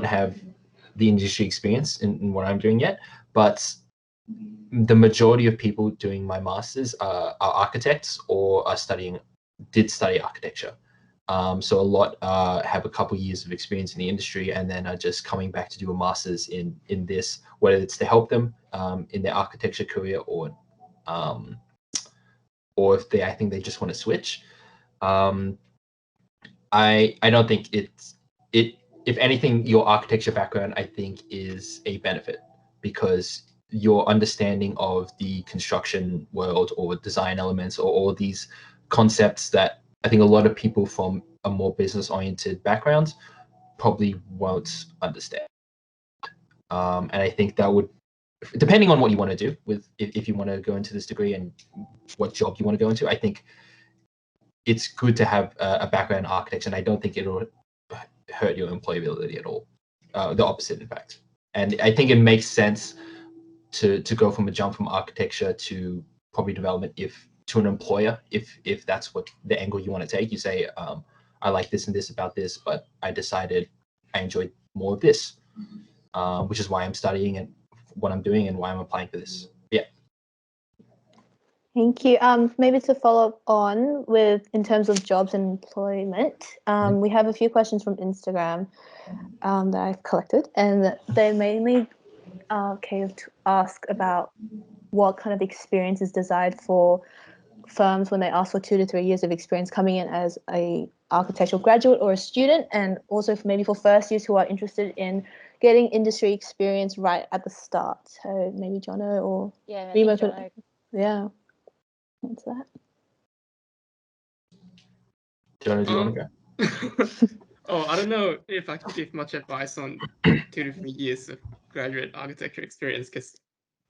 have the industry experience in what I'm doing yet, but the majority of people doing my masters are architects or did study architecture. So a lot have a couple years of experience in the industry and then are just coming back to do a master's in this, whether it's to help them in their architecture career or if I think they just want to switch. I don't think if anything, your architecture background, I think, is a benefit because your understanding of the construction world or design elements or all these concepts that I think a lot of people from a more business-oriented background probably won't understand. And I think that would, depending on what you want to do if you want to go into this degree and what job you want to go into, I think it's good to have a background in architecture, and I don't think it'll hurt your employability at all. The opposite, in fact. And I think it makes sense to go from a jump from architecture to property development to an employer if that's what the angle you want to take. You say, I like this and this about this, but I decided I enjoyed more of this, which is why I'm studying and what I'm doing and why I'm applying for this. Yeah. Thank you. Maybe to follow up on with in terms of jobs and employment, we have a few questions from Instagram that I've collected, and they mainly came to ask about what kind of experience is desired for firms when they ask for 2 to 3 years of experience coming in as a architectural graduate or a student, and also maybe for first years who are interested in getting industry experience right at the start. So maybe Jono or Remo could, yeah. What's that? Jono, do you want to go? Oh, I don't know if I could give much advice on 2 to 3 years of graduate architecture experience, because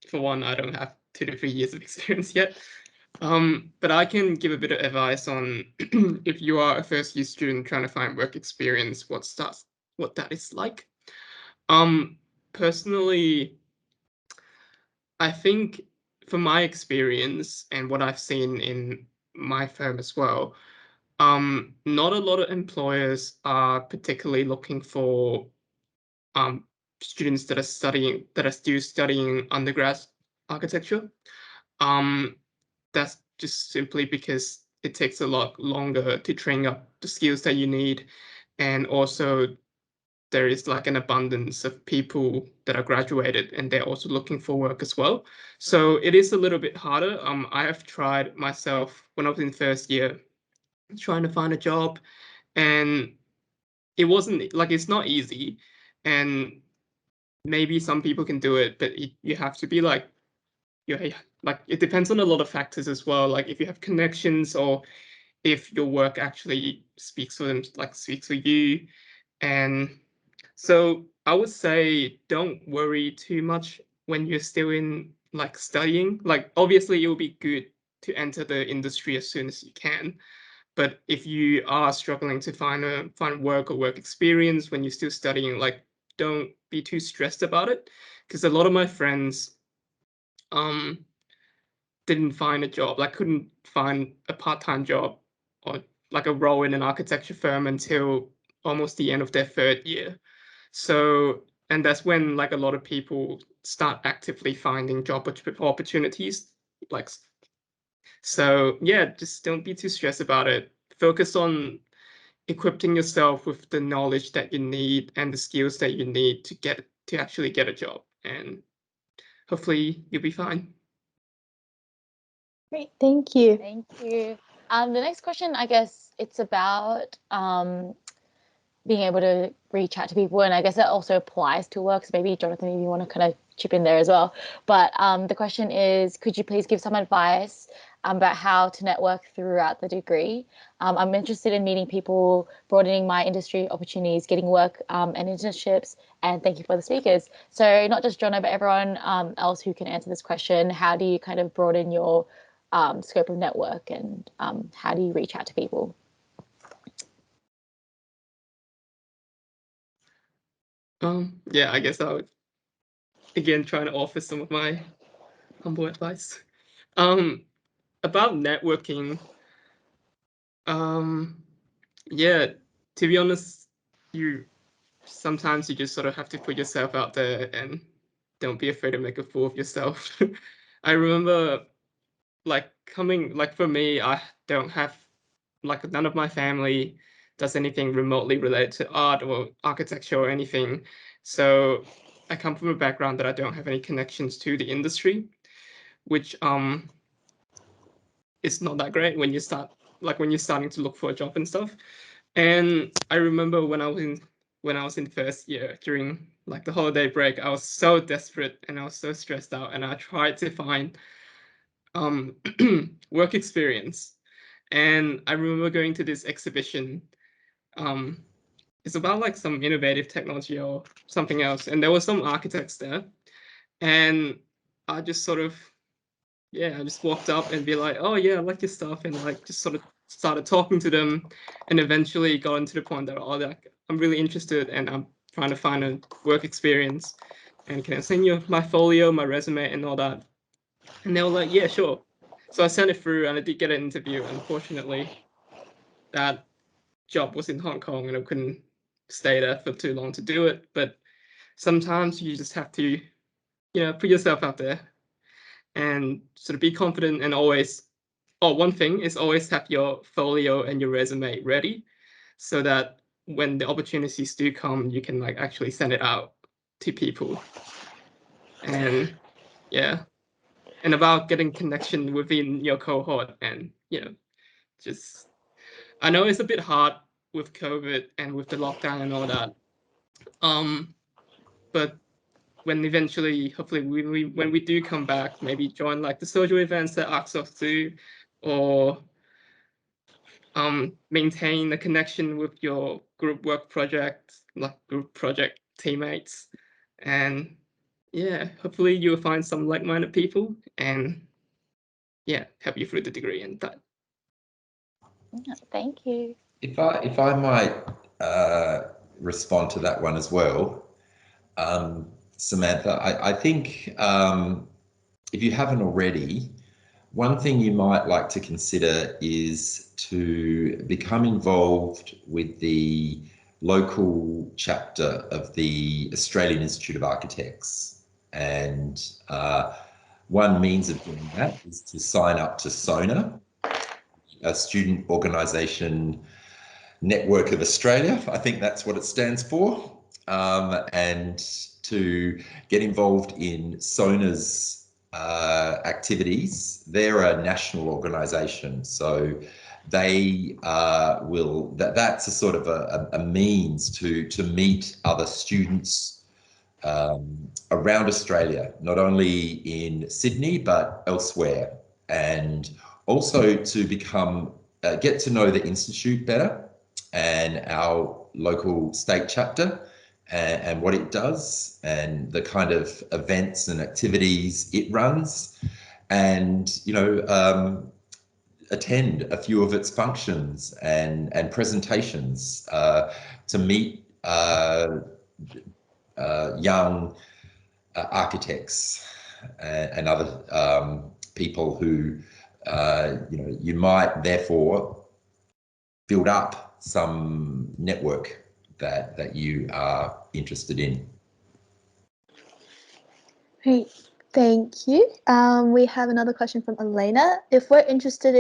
for one, I don't have 2 to 3 years of experience yet. But I can give a bit of advice on if you are a first year student trying to find work experience, what that is like. Personally, I think from my experience and what I've seen in my firm as well, not a lot of employers are particularly looking for students that are still studying undergrad architecture. That's just simply because it takes a lot longer to train up the skills that you need, and also there is like an abundance of people that are graduated and they're also looking for work as well. So it is a little bit harder. I have tried myself when I was in first year trying to find a job, and it wasn't like, it's not easy, and maybe some people can do it, but you have to be like, like it depends on a lot of factors as well, like if you have connections or if your work actually speaks for them, like speaks for you. And so I would say don't worry too much when you're still in like studying. Like obviously it will be good to enter the industry as soon as you can. But if you are struggling to find work or work experience when you're still studying, like don't be too stressed about it. Because a lot of my friends didn't find a job, like couldn't find a part-time job or like a role in an architecture firm until almost the end of their third year. So, and that's when like a lot of people start actively finding job opportunities. Like, so yeah, just don't be too stressed about it. Focus on equipping yourself with the knowledge that you need and the skills that you need to actually get a job, and hopefully you'll be fine. Great, thank you. Thank you. The next question, I guess it's about being able to reach out to people, and I guess that also applies to work. So maybe Jonathan, if you want to kind of chip in there as well. But the question is, could you please give some advice about how to network throughout the degree? I'm interested in meeting people, broadening my industry opportunities, getting work and internships, and thank you for the speakers. So not just Jono, but everyone else who can answer this question, how do you kind of broaden your scope of network, and how do you reach out to people? Yeah, I guess I would again trying to offer some of my humble advice. About networking, yeah, to be honest, sometimes you just sort of have to put yourself out there and don't be afraid to make a fool of yourself. I remember like for me, I don't have, like, none of my family does anything remotely related to art or architecture or anything. So I come from a background that I don't have any connections to the industry, which it's not that great when you're starting to look for a job and stuff. And I remember when I was in first year during like the holiday break, I was so desperate and I was so stressed out, and I tried to find work experience. And I remember going to this exhibition. It's about like some innovative technology or something else, and there were some architects there, and I just sort of, I just walked up and be like, oh yeah, I like your stuff, and like just sort of started talking to them, and eventually got into the point that, oh, like, I'm really interested and I'm trying to find a work experience, and can I send you my folio, my resume, and all that? And they were like, yeah, sure. So I sent it through, and I did get an interview. Unfortunately, that job was in Hong Kong, and I couldn't stay there for too long to do it. But sometimes you just have to, put yourself out there and sort of be confident, and always, one thing is always have your folio and your resume ready so that when the opportunities do come, you can like actually send it out to people. And yeah, and about getting connection within your cohort, and just, I know it's a bit hard with COVID and with the lockdown and all that, but when eventually, hopefully, when we do come back, maybe join like the social events that ARCHSOC do, or maintain a connection with your group work project, like group project teammates, and yeah, hopefully you'll find some like-minded people, and help you through the degree and that. Thank you. If I might respond to that one as well, Samantha, I think if you haven't already, one thing you might like to consider is to become involved with the local chapter of the Australian Institute of Architects. And one means of doing that is to sign up to SONA, a Student Organisation Network of Australia. I think that's what it stands for. and to get involved in SONA's activities. They're a national organisation, so they that's a sort of a means to meet other students around Australia, not only in Sydney but elsewhere, and also to become get to know the institute better and our local state chapter and what it does and the kind of events and activities it runs, and attend a few of its functions and presentations to meet young architects and other people who you might therefore build up some network that you are interested in. Great, thank you. We have another question from Elena. If we're interested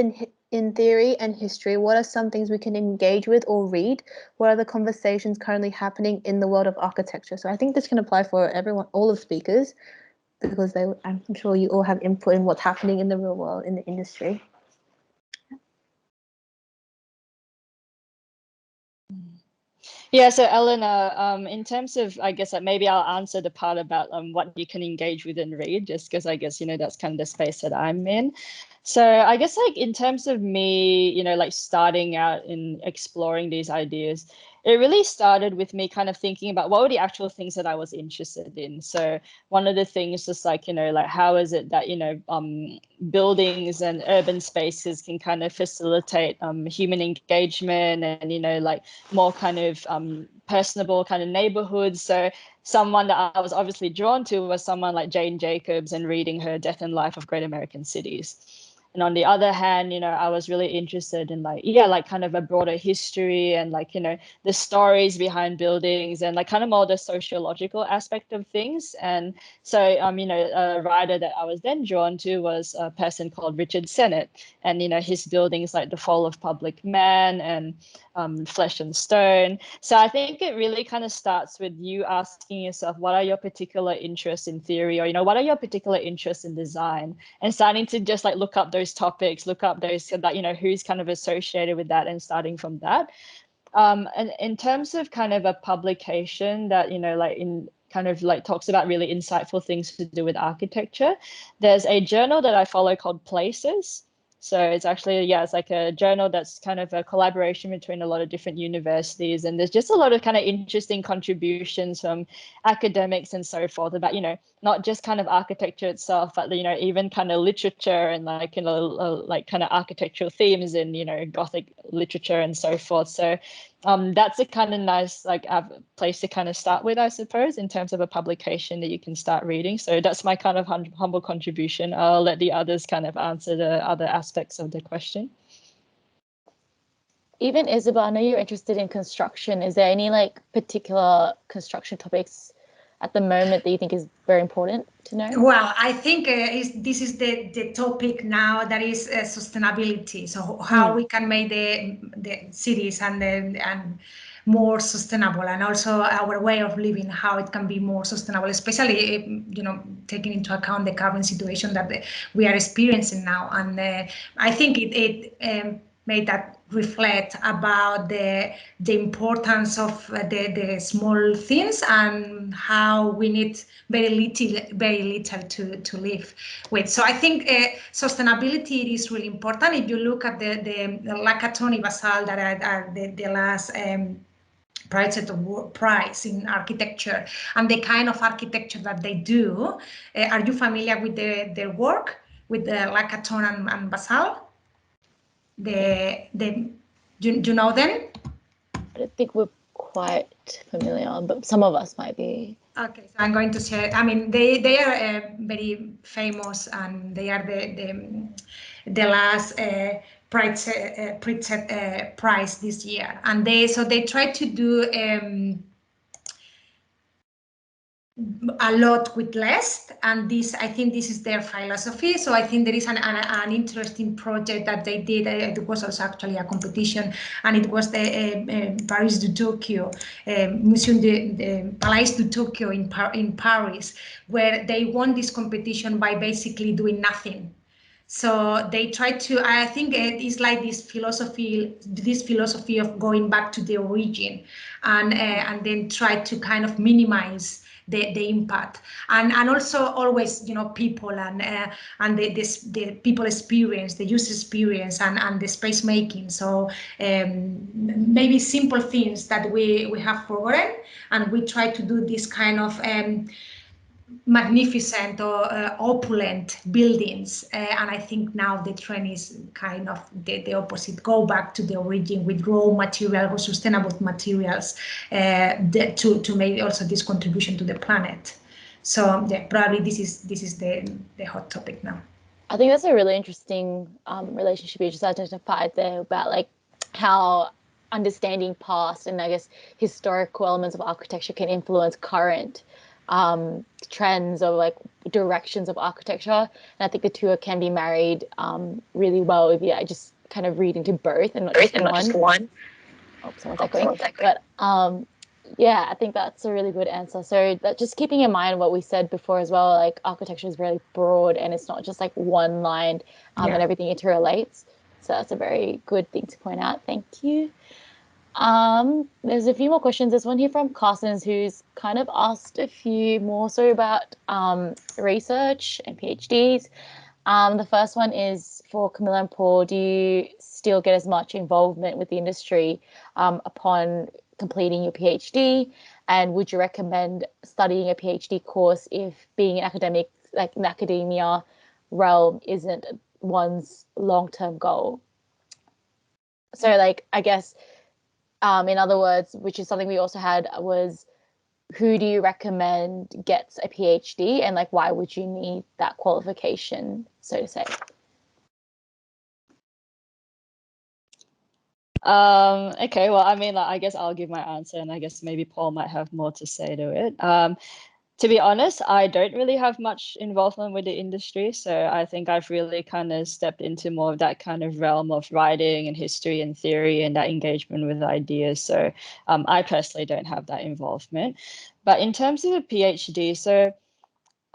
in theory and history, what are some things we can engage with or read? What are the conversations currently happening in the world of architecture? So I think this can apply for everyone, all of speakers, because I'm sure you all have input in what's happening in the real world, in the industry. Yeah, so Eleanor, in terms of, I guess maybe I'll answer the part about what you can engage with and read, just because I guess, that's kind of the space that I'm in. So I guess like in terms of me, like starting out in exploring these ideas, it really started with me kind of thinking about what were the actual things that I was interested in. So one of the things is like, like how is it that, buildings and urban spaces can kind of facilitate human engagement and, like more kind of personable kind of neighborhoods. So someone that I was obviously drawn to was someone like Jane Jacobs and reading her Death and Life of Great American Cities. And on the other hand, I was really interested in like kind of a broader history and like, the stories behind buildings and like kind of more the sociological aspect of things. And so, a writer that I was then drawn to was a person called Richard Sennett, and, his buildings like The Fall of Public Man and Flesh and Stone. So I think it really kind of starts with you asking yourself, what are your particular interests in theory, or, what are your particular interests in design, and starting to just like look up those topics, look up those that, who's kind of associated with that, and starting from that. And in terms of kind of a publication that, like in kind of like talks about really insightful things to do with architecture, there's a journal that I follow called Places. So it's actually, it's like a journal that's kind of a collaboration between a lot of different universities. And there's just a lot of kind of interesting contributions from academics and so forth about, not just kind of architecture itself, but, even kind of literature and like, like kind of architectural themes in, Gothic literature and so forth. So that's a kind of nice like place to kind of start with, I suppose, in terms of a publication that you can start reading. So that's my kind of humble contribution. I'll let the others kind of answer the other aspects of the question. Even Isabel, I know you're interested in construction. Is there any like particular construction topics at the moment that you think is very important to know? Well, I think this is the topic now, that is sustainability. So how we can make the cities and more sustainable, and also our way of living, how it can be more sustainable, especially taking into account the current situation that we are experiencing now. And I think it made that reflect about the importance of the small things, and how we need very little to live with. So I think sustainability is really important. If you look at the Lacaton Basalt that are the last prize in architecture, and the kind of architecture that they do, are you familiar with their work with the Lacaton and Basalt? Do you know them? I don't think we're quite familiar, but some of us might be. Okay, so I'm going to share. I mean, they are very famous, and they are the last prize this year, and they try to do a lot with less, and I think this is their philosophy. So I think there is an interesting project that they did. It was also actually a competition, and it was the Paris de Tokyo, Museum de Palais de Tokyo in Paris, where they won this competition by basically doing nothing. So they try to, I think it is like this philosophy of going back to the origin, and then try to kind of minimize the impact, and also always, people and the people experience, the user experience, and the space making. So maybe simple things that we have forgotten, and we try to do this kind of magnificent or opulent buildings, and I think now the trend is kind of the opposite. Go back to the origin with raw material or sustainable materials, to make also this contribution to the planet. So yeah, probably this is the hot topic now. I think that's a really interesting relationship you just identified there about like how understanding past and I guess historical elements of architecture can influence current trends or like directions of architecture. And I think the two can be married really well if you just kind of read into both and not just one. Oh, someone's echoing. But yeah, I think that's a really good answer. So that just keeping in mind what we said before as well, like architecture is really broad and it's not just like one line and everything interrelates. So that's a very good thing to point out. Thank you. There's a few more questions. There's one here from Carson's who's kind of asked a few more so about research and PhDs. The first one is for Kamila and Paul. Do you still get as much involvement with the industry upon completing your PhD? And would you recommend studying a PhD course if being an academic, like in academia realm, isn't one's long-term goal? So like, I guess, in other words, which is something we also had, was who do you recommend gets a PhD and like why would you need that qualification, so to say? Okay, well, I mean, like, I guess I'll give my answer and I guess maybe Paul might have more to say to it. To be honest, I don't really have much involvement with the industry. So I think I've really kind of stepped into more of that kind of realm of writing and history and theory and that engagement with ideas. So I personally don't have that involvement. But in terms of a PhD, so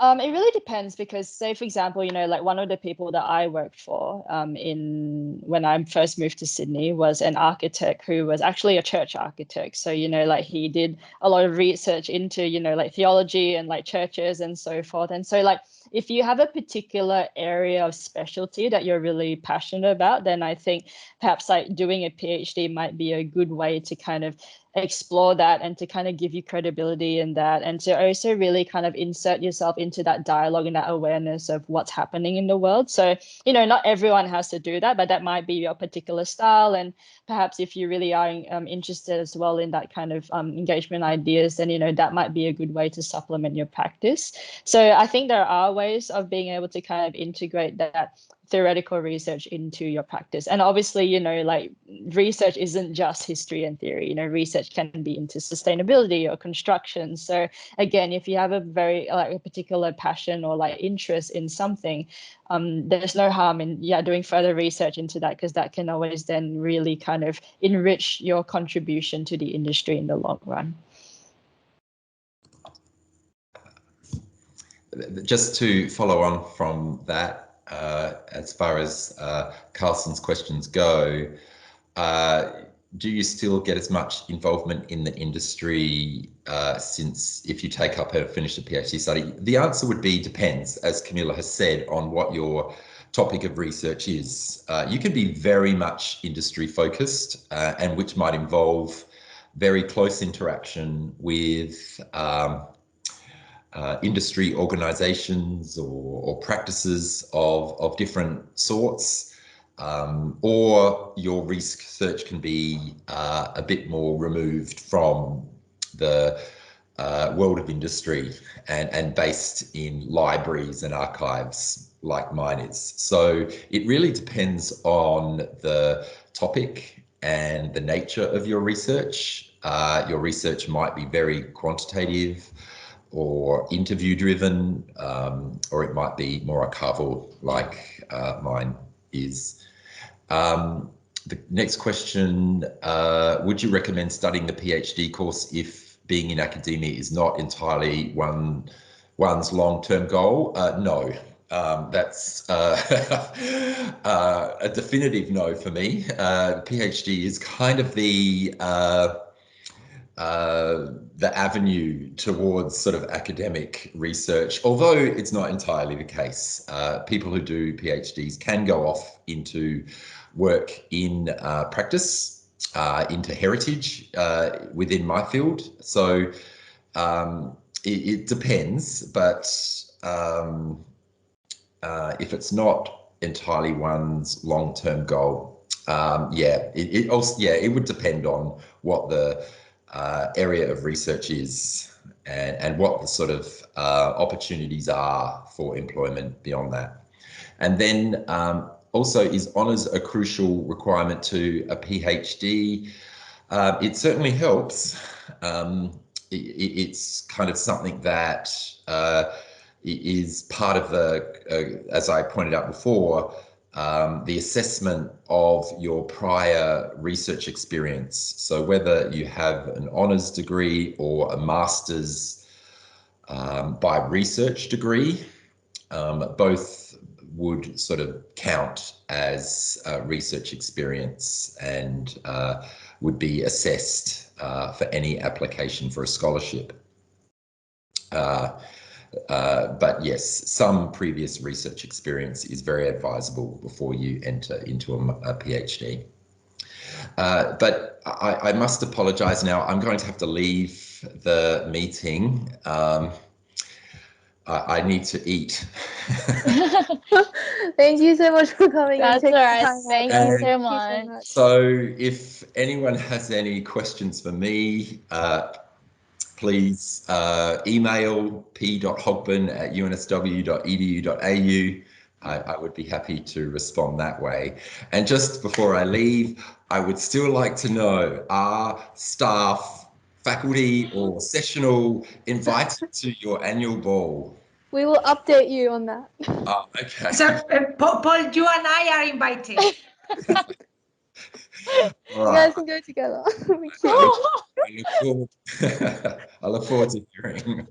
it really depends because, say, for example, like one of the people that I worked for when I first moved to Sydney was an architect who was actually a church architect. So, like he did a lot of research into, like theology and like churches and so forth. And so like, if you have a particular area of specialty that you're really passionate about, then I think perhaps like doing a PhD might be a good way to kind of explore that and to kind of give you credibility in that, and to also really kind of insert yourself into that dialogue and that awareness of what's happening in the world. So, not everyone has to do that, but that might be your particular style. And perhaps if you really are interested as well in that kind of engagement ideas, then, that might be a good way to supplement your practice. So I think there are ways of being able to kind of integrate that theoretical research into your practice. And obviously, like research isn't just history and theory, research can be into sustainability or construction. So again, if you have a very like a particular passion or like interest in something, there's no harm in doing further research into that, because that can always then really kind of enrich your contribution to the industry in the long run. Just to follow on from that, as far as Carlson's questions go, do you still get as much involvement in the industry since if you take up or finish a PhD study? The answer would be depends, as Kamila has said, on what your topic of research is. You can be very much industry focused, and which might involve very close interaction with industry organizations or practices of different sorts, or your research can be a bit more removed from the world of industry and based in libraries and archives like mine is. So it really depends on the topic and the nature of your research. Your research might be very quantitative, or interview driven, or it might be more archival like mine is. The next question, would you recommend studying the PhD course if being in academia is not entirely one's long-term goal? No, that's a definitive no for me. PhD is kind of the avenue towards sort of academic research, although it's not entirely the case. People who do PhDs can go off into work in practice, into heritage within my field. So it depends, but if it's not entirely one's long-term goal, it would depend on what the area of research is and what the sort of opportunities are for employment beyond that. And then also, is honours a crucial requirement to a PhD? It certainly helps. It's kind of something that is part of the, as I pointed out before, the assessment of your prior research experience. So whether you have an honours degree or a master's by research degree, both would sort of count as research experience and would be assessed for any application for a scholarship. But yes, some previous research experience is very advisable before you enter into a PhD. But I must apologise now. I'm going to have to leave the meeting. I need to eat. Thank you so much for coming. That's all right. Thank you so much. So if anyone has any questions for me, please email p.hogben@unsw.edu.au. I would be happy to respond that way. And just before I leave, I would still like to know, are staff, faculty or sessional invited to your annual ball? We will update you on that. Oh, okay. So, Paul, you and I are invited. You guys can go together. I look forward to hearing.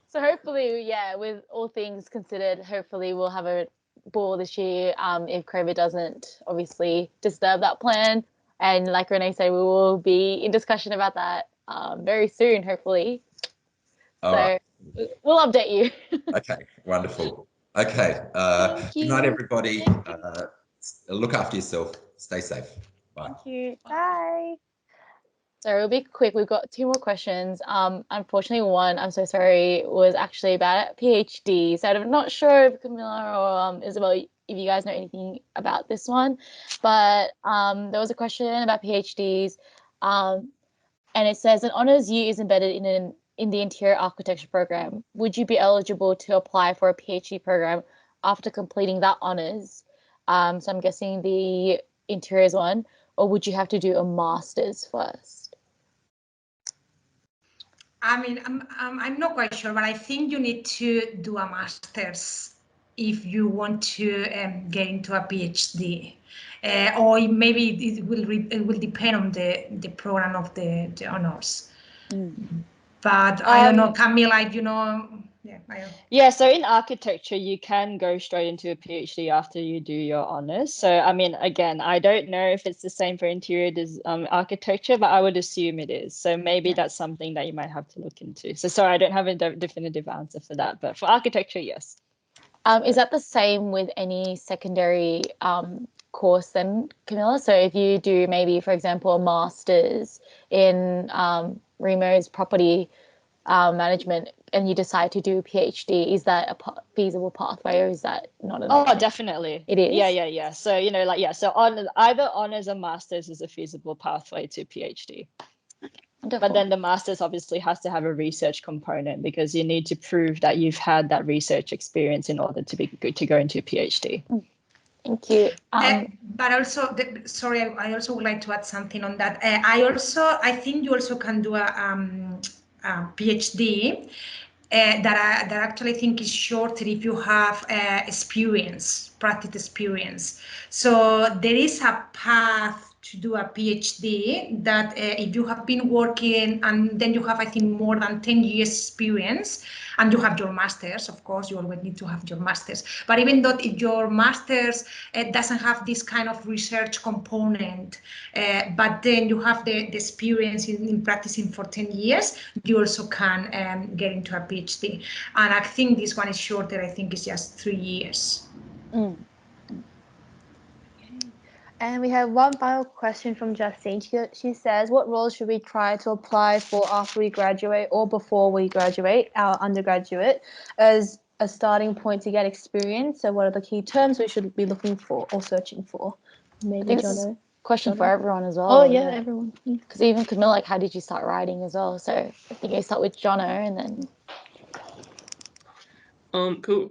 So hopefully, yeah, with all things considered, hopefully we'll have a ball this year if COVID doesn't obviously disturb that plan. And like Renee said, we will be in discussion about that very soon, hopefully. So we'll update you. Okay, wonderful. Okay, good night, everybody. Look after yourself. Stay safe. Bye. Thank you. Bye. So it'll be quick. We've got 2 more questions. Unfortunately, one, I'm so sorry, was actually about a PhD. So I'm not sure if Kamila or Isabel, if you guys know anything about this one, but there was a question about PhDs, and it says an honours U is embedded in the interior architecture program. Would you be eligible to apply for a PhD program after completing that honours? So I'm guessing the interiors one, or would you have to do a master's first? I mean, I'm not quite sure, but I think you need to do a master's if you want to get into a PhD, or maybe it will depend on the program of the honors. But I don't know, Kamila, if you know. Yeah, I know. Yeah, so in architecture, you can go straight into a PhD after you do your honours. So, I mean, again, I don't know if it's the same for interior architecture, but I would assume it is. So maybe that's something that you might have to look into. So sorry, I don't have a definitive answer for that, but for architecture, yes. Is that the same with any secondary course then, Kamila? So if you do maybe, for example, a master's in Remo's property management and you decide to do a PhD, is that a feasible pathway or is that not an option? Oh, definitely. It is? Yeah. So, you know, like, yeah, so on either honours or master's is a feasible pathway to PhD. Wonderful. But then the master's obviously has to have a research component because you need to prove that you've had that research experience in order to be good to go into a PhD. Thank you. But also, sorry, I also would like to add something on that. I think you also can do a PhD that I actually think is shorter if you have practice experience. So there is a path to do a PhD that if you have been working and then you have, I think, more than 10 years experience and you have your master's, of course, you always need to have your master's. But even though if your master's doesn't have this kind of research component, but then you have the experience in practicing for 10 years, you also can get into a PhD. And I think this one is shorter, I think it's just 3 years. Mm. And we have one final question from Justine. She says, what roles should we try to apply for after we graduate or before we graduate, our undergraduate, as a starting point to get experience? So what are the key terms we should be looking for or searching for? Maybe Jono. Question for everyone as well. Oh, yeah, everyone. Because even Kamila, like, how did you start writing as well? So I think I start with Jono and then... Cool.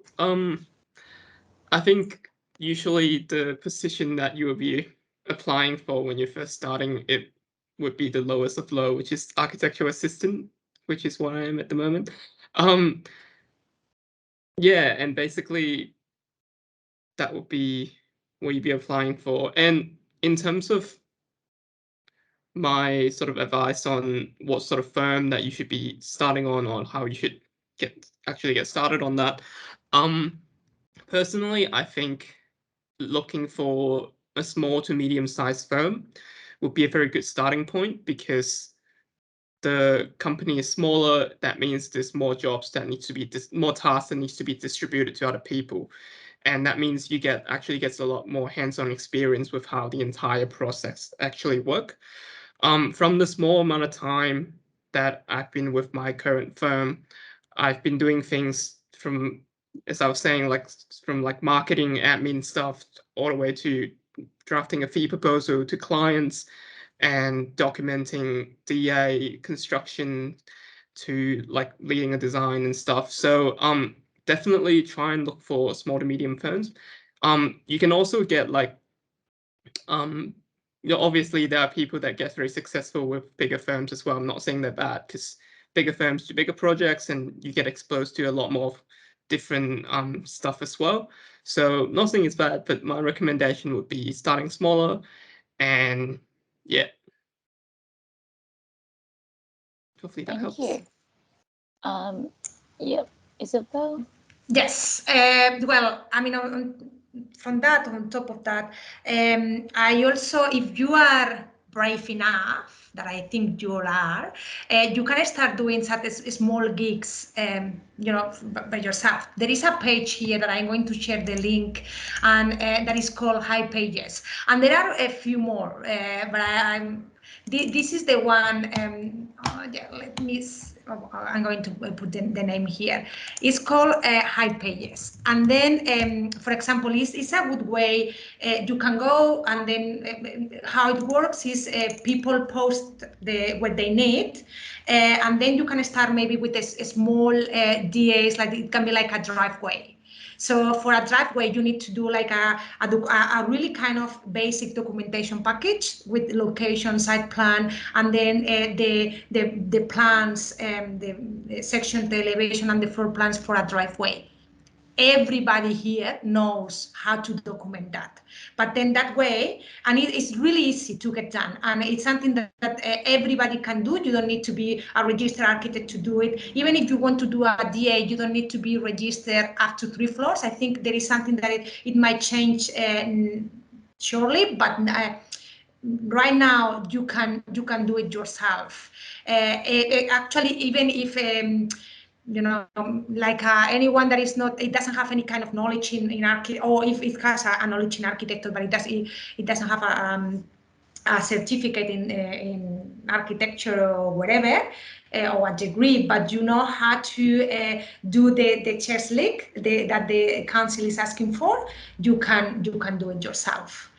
I think usually the position that you will be applying for when you're first starting, it would be the lowest of low, which is architectural assistant, which is what I am at the moment. Yeah, and basically that would be what you'd be applying for. And in terms of my sort of advice on what sort of firm that you should be starting on or how you should actually get started on that, personally, I think looking for a small to medium-sized firm would be a very good starting point, because the company is smaller. That means there's more jobs that need to be more tasks that needs to be distributed to other people, and that means you actually gets a lot more hands-on experience with how the entire process actually work. From the small amount of time that I've been with my current firm, I've been doing things from, as I was saying, like from like marketing, admin stuff, all the way to drafting a fee proposal to clients and documenting DA construction to like leading a design and stuff. So definitely try and look for small to medium firms. You can also get like obviously there are people that get very successful with bigger firms as well. I'm not saying they're bad, because bigger firms do bigger projects and you get exposed to a lot more different stuff as well. So not saying it's bad, but my recommendation would be starting smaller. And yeah, hopefully that helps. Thank you. Yep, Isabel? Yes, well, I mean, from that, on top of that, I also, if you are brave enough, that I think you all are, you can start doing such small gigs, you know, by yourself. There is a page here that I'm going to share the link, and that is called High Pages. And there are a few more, but this is the one, yeah, let me, I'm going to put the name here. It's called High Pages. And then, for example, it's a good way you can go, and then how it works is people post what they need, and then you can start maybe with a small DAs, like it can be like a driveway. So for a driveway, you need to do like a really kind of basic documentation package with location, site plan, and then the plans, the section, the elevation, and the floor plans for a driveway. Everybody here knows how to document that, but then that way, and it's really easy to get done, and it's something that everybody can do. You don't need to be a registered architect to do it. Even if you want to do a DA, you don't need to be registered up to 3 floors. I think there is something that it might change shortly, but right now you can do it yourself. Actually, even if you know, like anyone that is not, it doesn't have any kind of knowledge in architecture, or if it has a knowledge in architecture, but it doesn't have a certificate in architecture or whatever, or a degree, but you know how to do the chairs leak that the council is asking for, you can do it yourself.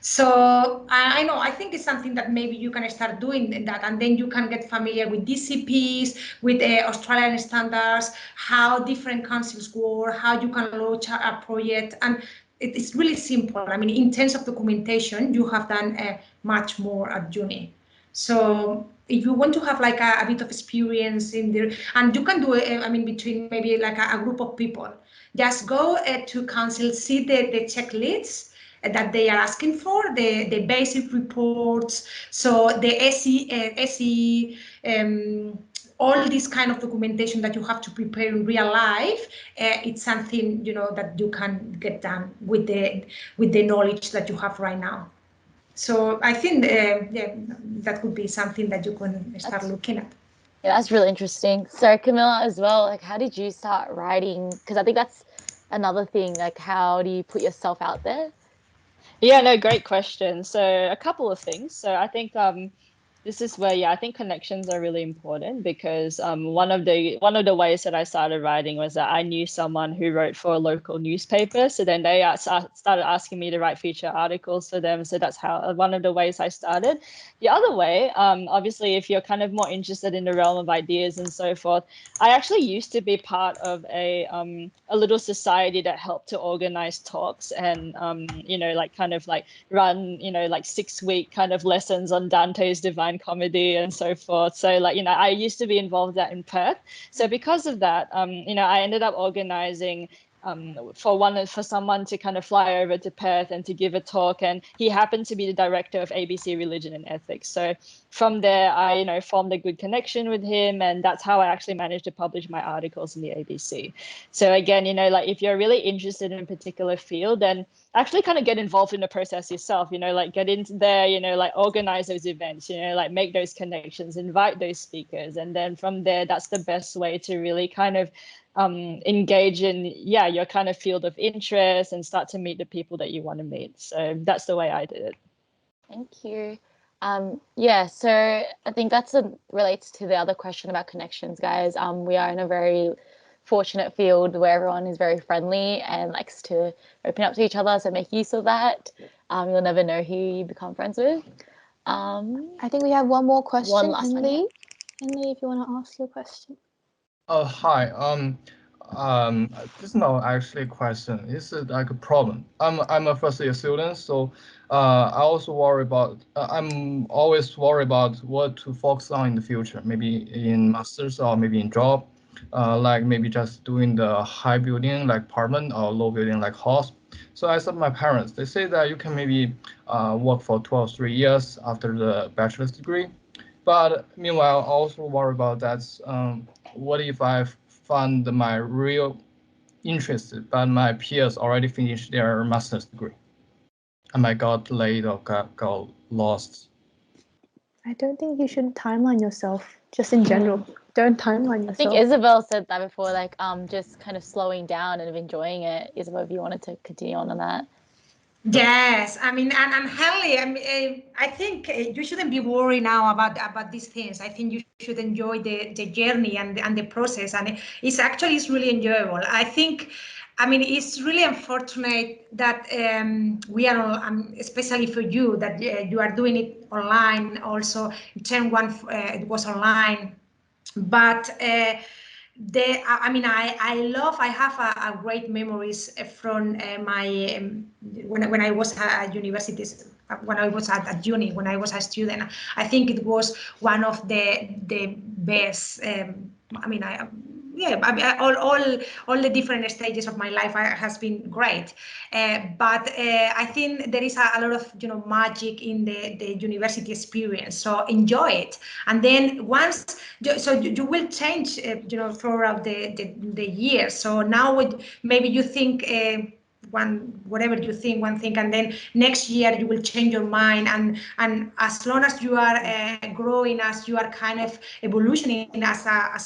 So I know, I think it's something that maybe you can start doing that, and then you can get familiar with DCPs, with Australian standards, how different councils work, how you can launch a project, and it's really simple. I mean, in terms of documentation, you have done much more at uni. So if you want to have like a bit of experience in there, and you can do it, I mean, between maybe like a group of people, just go to council, see the checklists that they are asking for, the basic reports, so the SE, all this kind of documentation that you have to prepare in real life. It's something, you know, that you can get done with the knowledge that you have right now. So I think yeah, that would be something that you can start looking at. Yeah, that's really interesting. So Kamila as well, like how did you start writing? Because I think that's another thing, like how do you put yourself out there? Yeah, no, great question. So a couple of things. So I think this is where, yeah, I think connections are really important, because one of the ways that I started writing was that I knew someone who wrote for a local newspaper. So then they started asking me to write feature articles for them. So that's how one of the ways I started. The other way, obviously, if you're kind of more interested in the realm of ideas and so forth, I actually used to be part of a little society that helped to organize talks and you know, like kind of like run, you know, like 6-week kind of lessons on Dante's Divine Comedy and so forth. So like, you know, I used to be involved that in Perth. So because of that, you know, I ended up organizing for someone to kind of fly over to Perth and to give a talk, and he happened to be the director of ABC Religion and Ethics. So from there, I, you know, formed a good connection with him, and that's how I actually managed to publish my articles in the ABC. So again, you know, like if you're really interested in a particular field, then actually kind of get involved in the process yourself, you know, like get into there, you know, like organize those events, you know, like make those connections, invite those speakers. And then from there, that's the best way to really kind of engage in, yeah, your kind of field of interest and start to meet the people that you want to meet. So that's the way I did it. Thank you. Yeah, so I think that's relates to the other question about connections, guys. We are in a very fortunate field where everyone is very friendly and likes to open up to each other, so make use of that. You'll never know who you become friends with. I think we have one more question. One last one, yeah. Henley, if you want to ask your question. Hi. This is not actually a question. It's like a problem. I'm a first year student, so I also worry about. I'm always worried about what to focus on in the future. Maybe in masters or maybe in job, like maybe just doing the high building like apartment or low building like house. So I asked my parents. They say that you can maybe work for 2 or 3 years after the bachelor's degree. But meanwhile, I also worry about that. What if I found my real interest, but my peers already finished their master's degree, and I got late or got lost? I don't think you should timeline yourself, just in general. Don't timeline yourself. I think Isabel said that before, like just kind of slowing down and enjoying it. Isabel, if you wanted to continue on that. Yes, I mean, and Henley, I think you shouldn't be worried now about these things. I think you should enjoy the journey and the process, and it's really enjoyable. I think, I mean, it's really unfortunate that we are, especially for you, that you are doing it online. Also, term one it was online, but. I have a great memories from my when I was at universities, when I was at uni, when I was a student. I think it was one of the best. All the different stages of my life has been great, but I think there is a lot of magic in the university experience. So enjoy it, and then once you will change throughout the year. So now maybe you think whatever you think one thing, and then next year you will change your mind, and as long as you are growing, as you are kind of evolutioning as a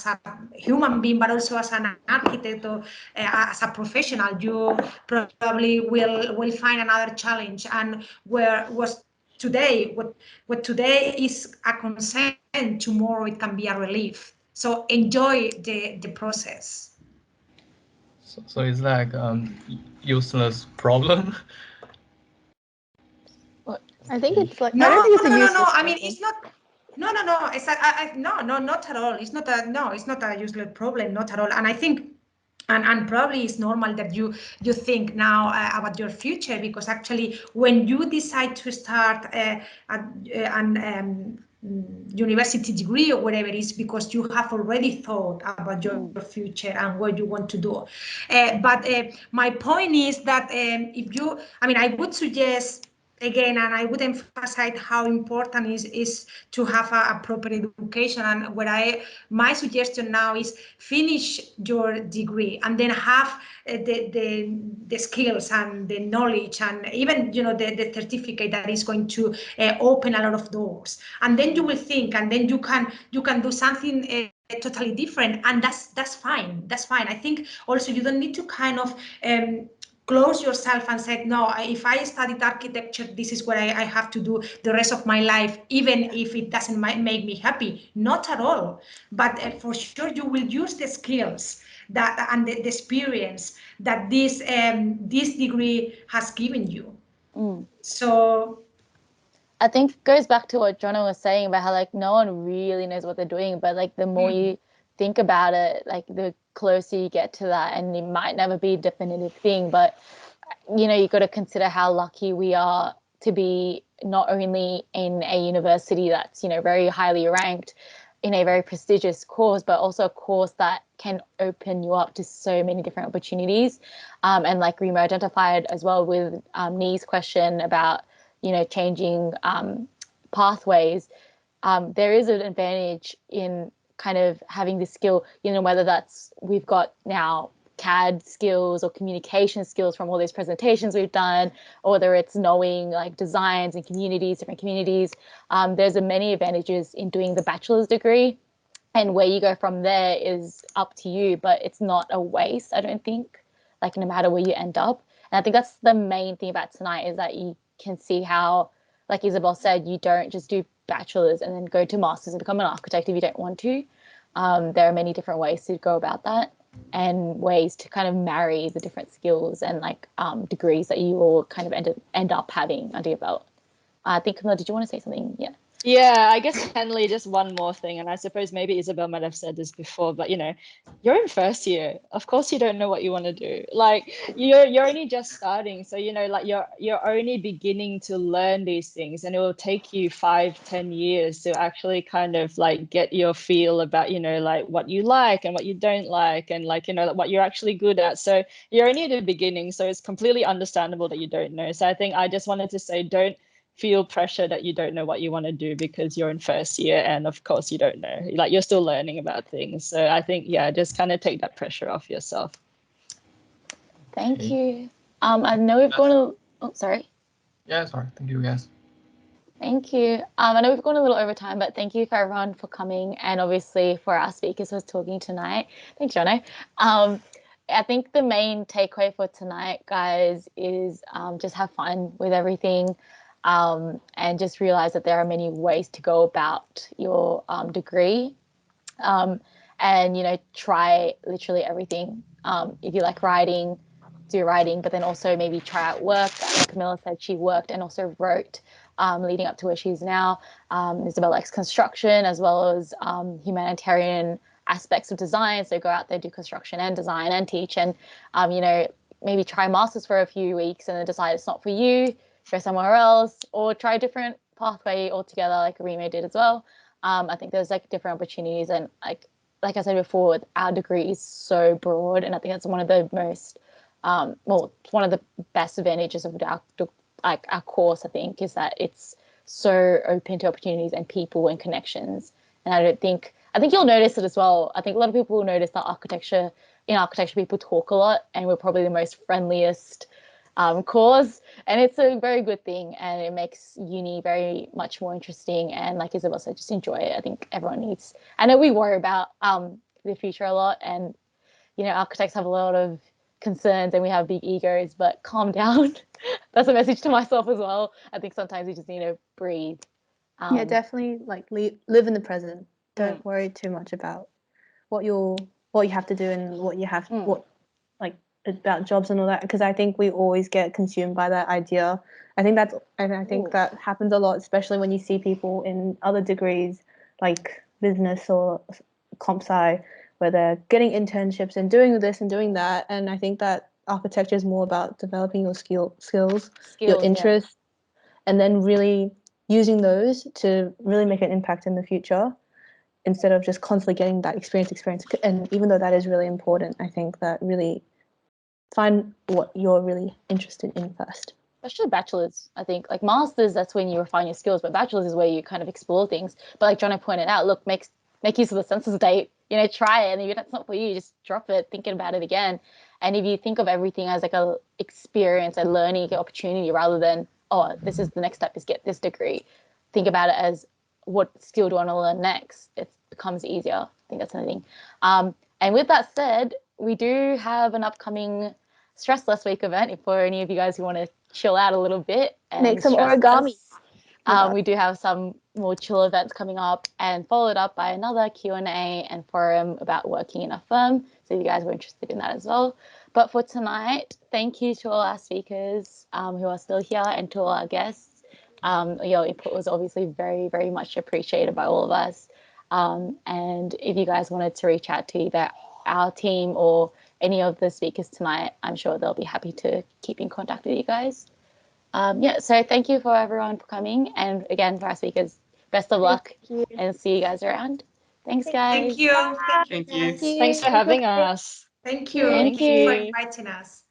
human being, but also as an architect or as a professional, you probably will find another challenge. And where was today, what today is a concern, tomorrow it can be a relief. So enjoy the process. So it's like useless problem. I think it's like no. I mean, it's not. No. It's no, not at all. It's not a useless problem, not at all. And I think, and probably it's normal that you think now about your future, because actually when you decide to start university degree or whatever it is, because you have already thought about your future and what you want to do. But my point is that if you, I mean, I would suggest again, and I would emphasize how important is to have a proper education. And my suggestion now is finish your degree and then have the skills and the knowledge and even the certificate that is going to open a lot of doors. And then you will think, and then you can do something totally different, and that's fine. That's fine. I think also you don't need to kind of close yourself and say, no, if I studied architecture, this is what I have to do the rest of my life, even if it doesn't make me happy. Not at all. But for sure, you will use the skills that and the experience that this degree has given you. So I think it goes back to what Jono was saying about how like no one really knows what they're doing, but like the more you think about it, like the closer you get to that, and it might never be a definitive thing, but you got to consider how lucky we are to be not only in a university that's very highly ranked in a very prestigious course, but also a course that can open you up to so many different opportunities. And like Remo identified as well with Nee's question about changing pathways, there is an advantage in kind of having this skill, whether that's we've got now CAD skills or communication skills from all these presentations we've done, or whether it's knowing like designs and communities, different communities. There's many advantages in doing the bachelor's degree, and where you go from there is up to you, but it's not a waste, I don't think, like no matter where you end up. And I think that's the main thing about tonight, is that you can see how, like Isabel said, you don't just do bachelor's and then go to master's and become an architect if you don't want to. There are many different ways to go about that, and ways to kind of marry the different skills and like degrees that you all kind of end up having under your belt. I think, Kamila, did you want to say something? Yeah, I guess Henley, just one more thing, and I suppose maybe Isabel might have said this before, but you're in first year. Of course you don't know what you want to do. Like you're only just starting, so like you're only beginning to learn these things, and it will take you 5-10 years to actually kind of like get your feel about like what you like and what you don't like, and like what you're actually good at. So you're only at the beginning, so it's completely understandable that you don't know. So I think I just wanted to say, don't feel pressure that you don't know what you want to do because you're in first year, and of course you don't know, like you're still learning about things. So I think just kind of take that pressure off yourself. Thank you. I know we've gone sorry. Yeah, sorry. Thank you, guys. Thank you. I know we've gone a little over time, but thank you for everyone for coming, and obviously for our speakers who are talking tonight. Thanks, Jono. I think the main takeaway for tonight, guys, is just have fun with everything. And just realize that there are many ways to go about your degree, and try literally everything. If you like writing, do writing, but then also maybe try out work. Kamila said she worked and also wrote leading up to where she is now. Isabel likes construction as well as humanitarian aspects of design, so go out there, do construction and design and teach, and maybe try masters for a few weeks and then decide it's not for you, go somewhere else, or try a different pathway altogether, like Remo did as well. I think there's like different opportunities, and like I said before, our degree is so broad, and I think that's one of the most one of the best advantages of our course, I think, is that it's so open to opportunities and people and connections. And I think you'll notice it as well. I think a lot of people will notice that in architecture people talk a lot, and we're probably the most friendliest course, and it's a very good thing, and it makes uni very much more interesting. And like Isabel said, just enjoy it. I think everyone needs, I know we worry about the future a lot, and architects have a lot of concerns and we have big egos, but calm down. That's a message to myself as well. I think sometimes you just need to breathe. Yeah, definitely like live in the present. Don't worry too much about what you have to do and what you have about jobs and all that, because I think we always get consumed by that idea. I think that happens a lot, especially when you see people in other degrees like business or comp sci, where they're getting internships and doing this and doing that. And I think that architecture is more about developing your skills, your interests, and then really using those to really make an impact in the future, instead of just constantly getting that experience. And even though that is really important, I think that really find what you're really interested in first. Especially bachelor's, I think. Like masters, that's when you refine your skills, but bachelor's is where you kind of explore things. But like Johnny pointed out, look, make use of the census date. You know, try it, and if it's not for you, just drop it, thinking about it again. And if you think of everything as like a experience, a learning opportunity, rather than, oh, this is the next step is get this degree, think about it as, what skill do I want to learn next? It becomes easier. I think that's another thing. And with that said, we do have an upcoming Stress Less Week event if for any of you guys who want to chill out a little bit and make some stress origami. less. We do have some more chill events coming up, and followed up by another Q&A and forum about working in a firm. So if you guys were interested in that as well. But for tonight, thank you to all our speakers who are still here, and to all our guests. Your input was obviously very, very much appreciated by all of us. And if you guys wanted to reach out to either our team or any of the speakers tonight, I'm sure they'll be happy to keep in contact with you guys. So thank you for everyone for coming. And again, for our speakers, best of luck and see you guys around. Thanks, guys. Thank you. Thank you. Thanks for having us. Thank you. Thank Thank you for you. inviting us.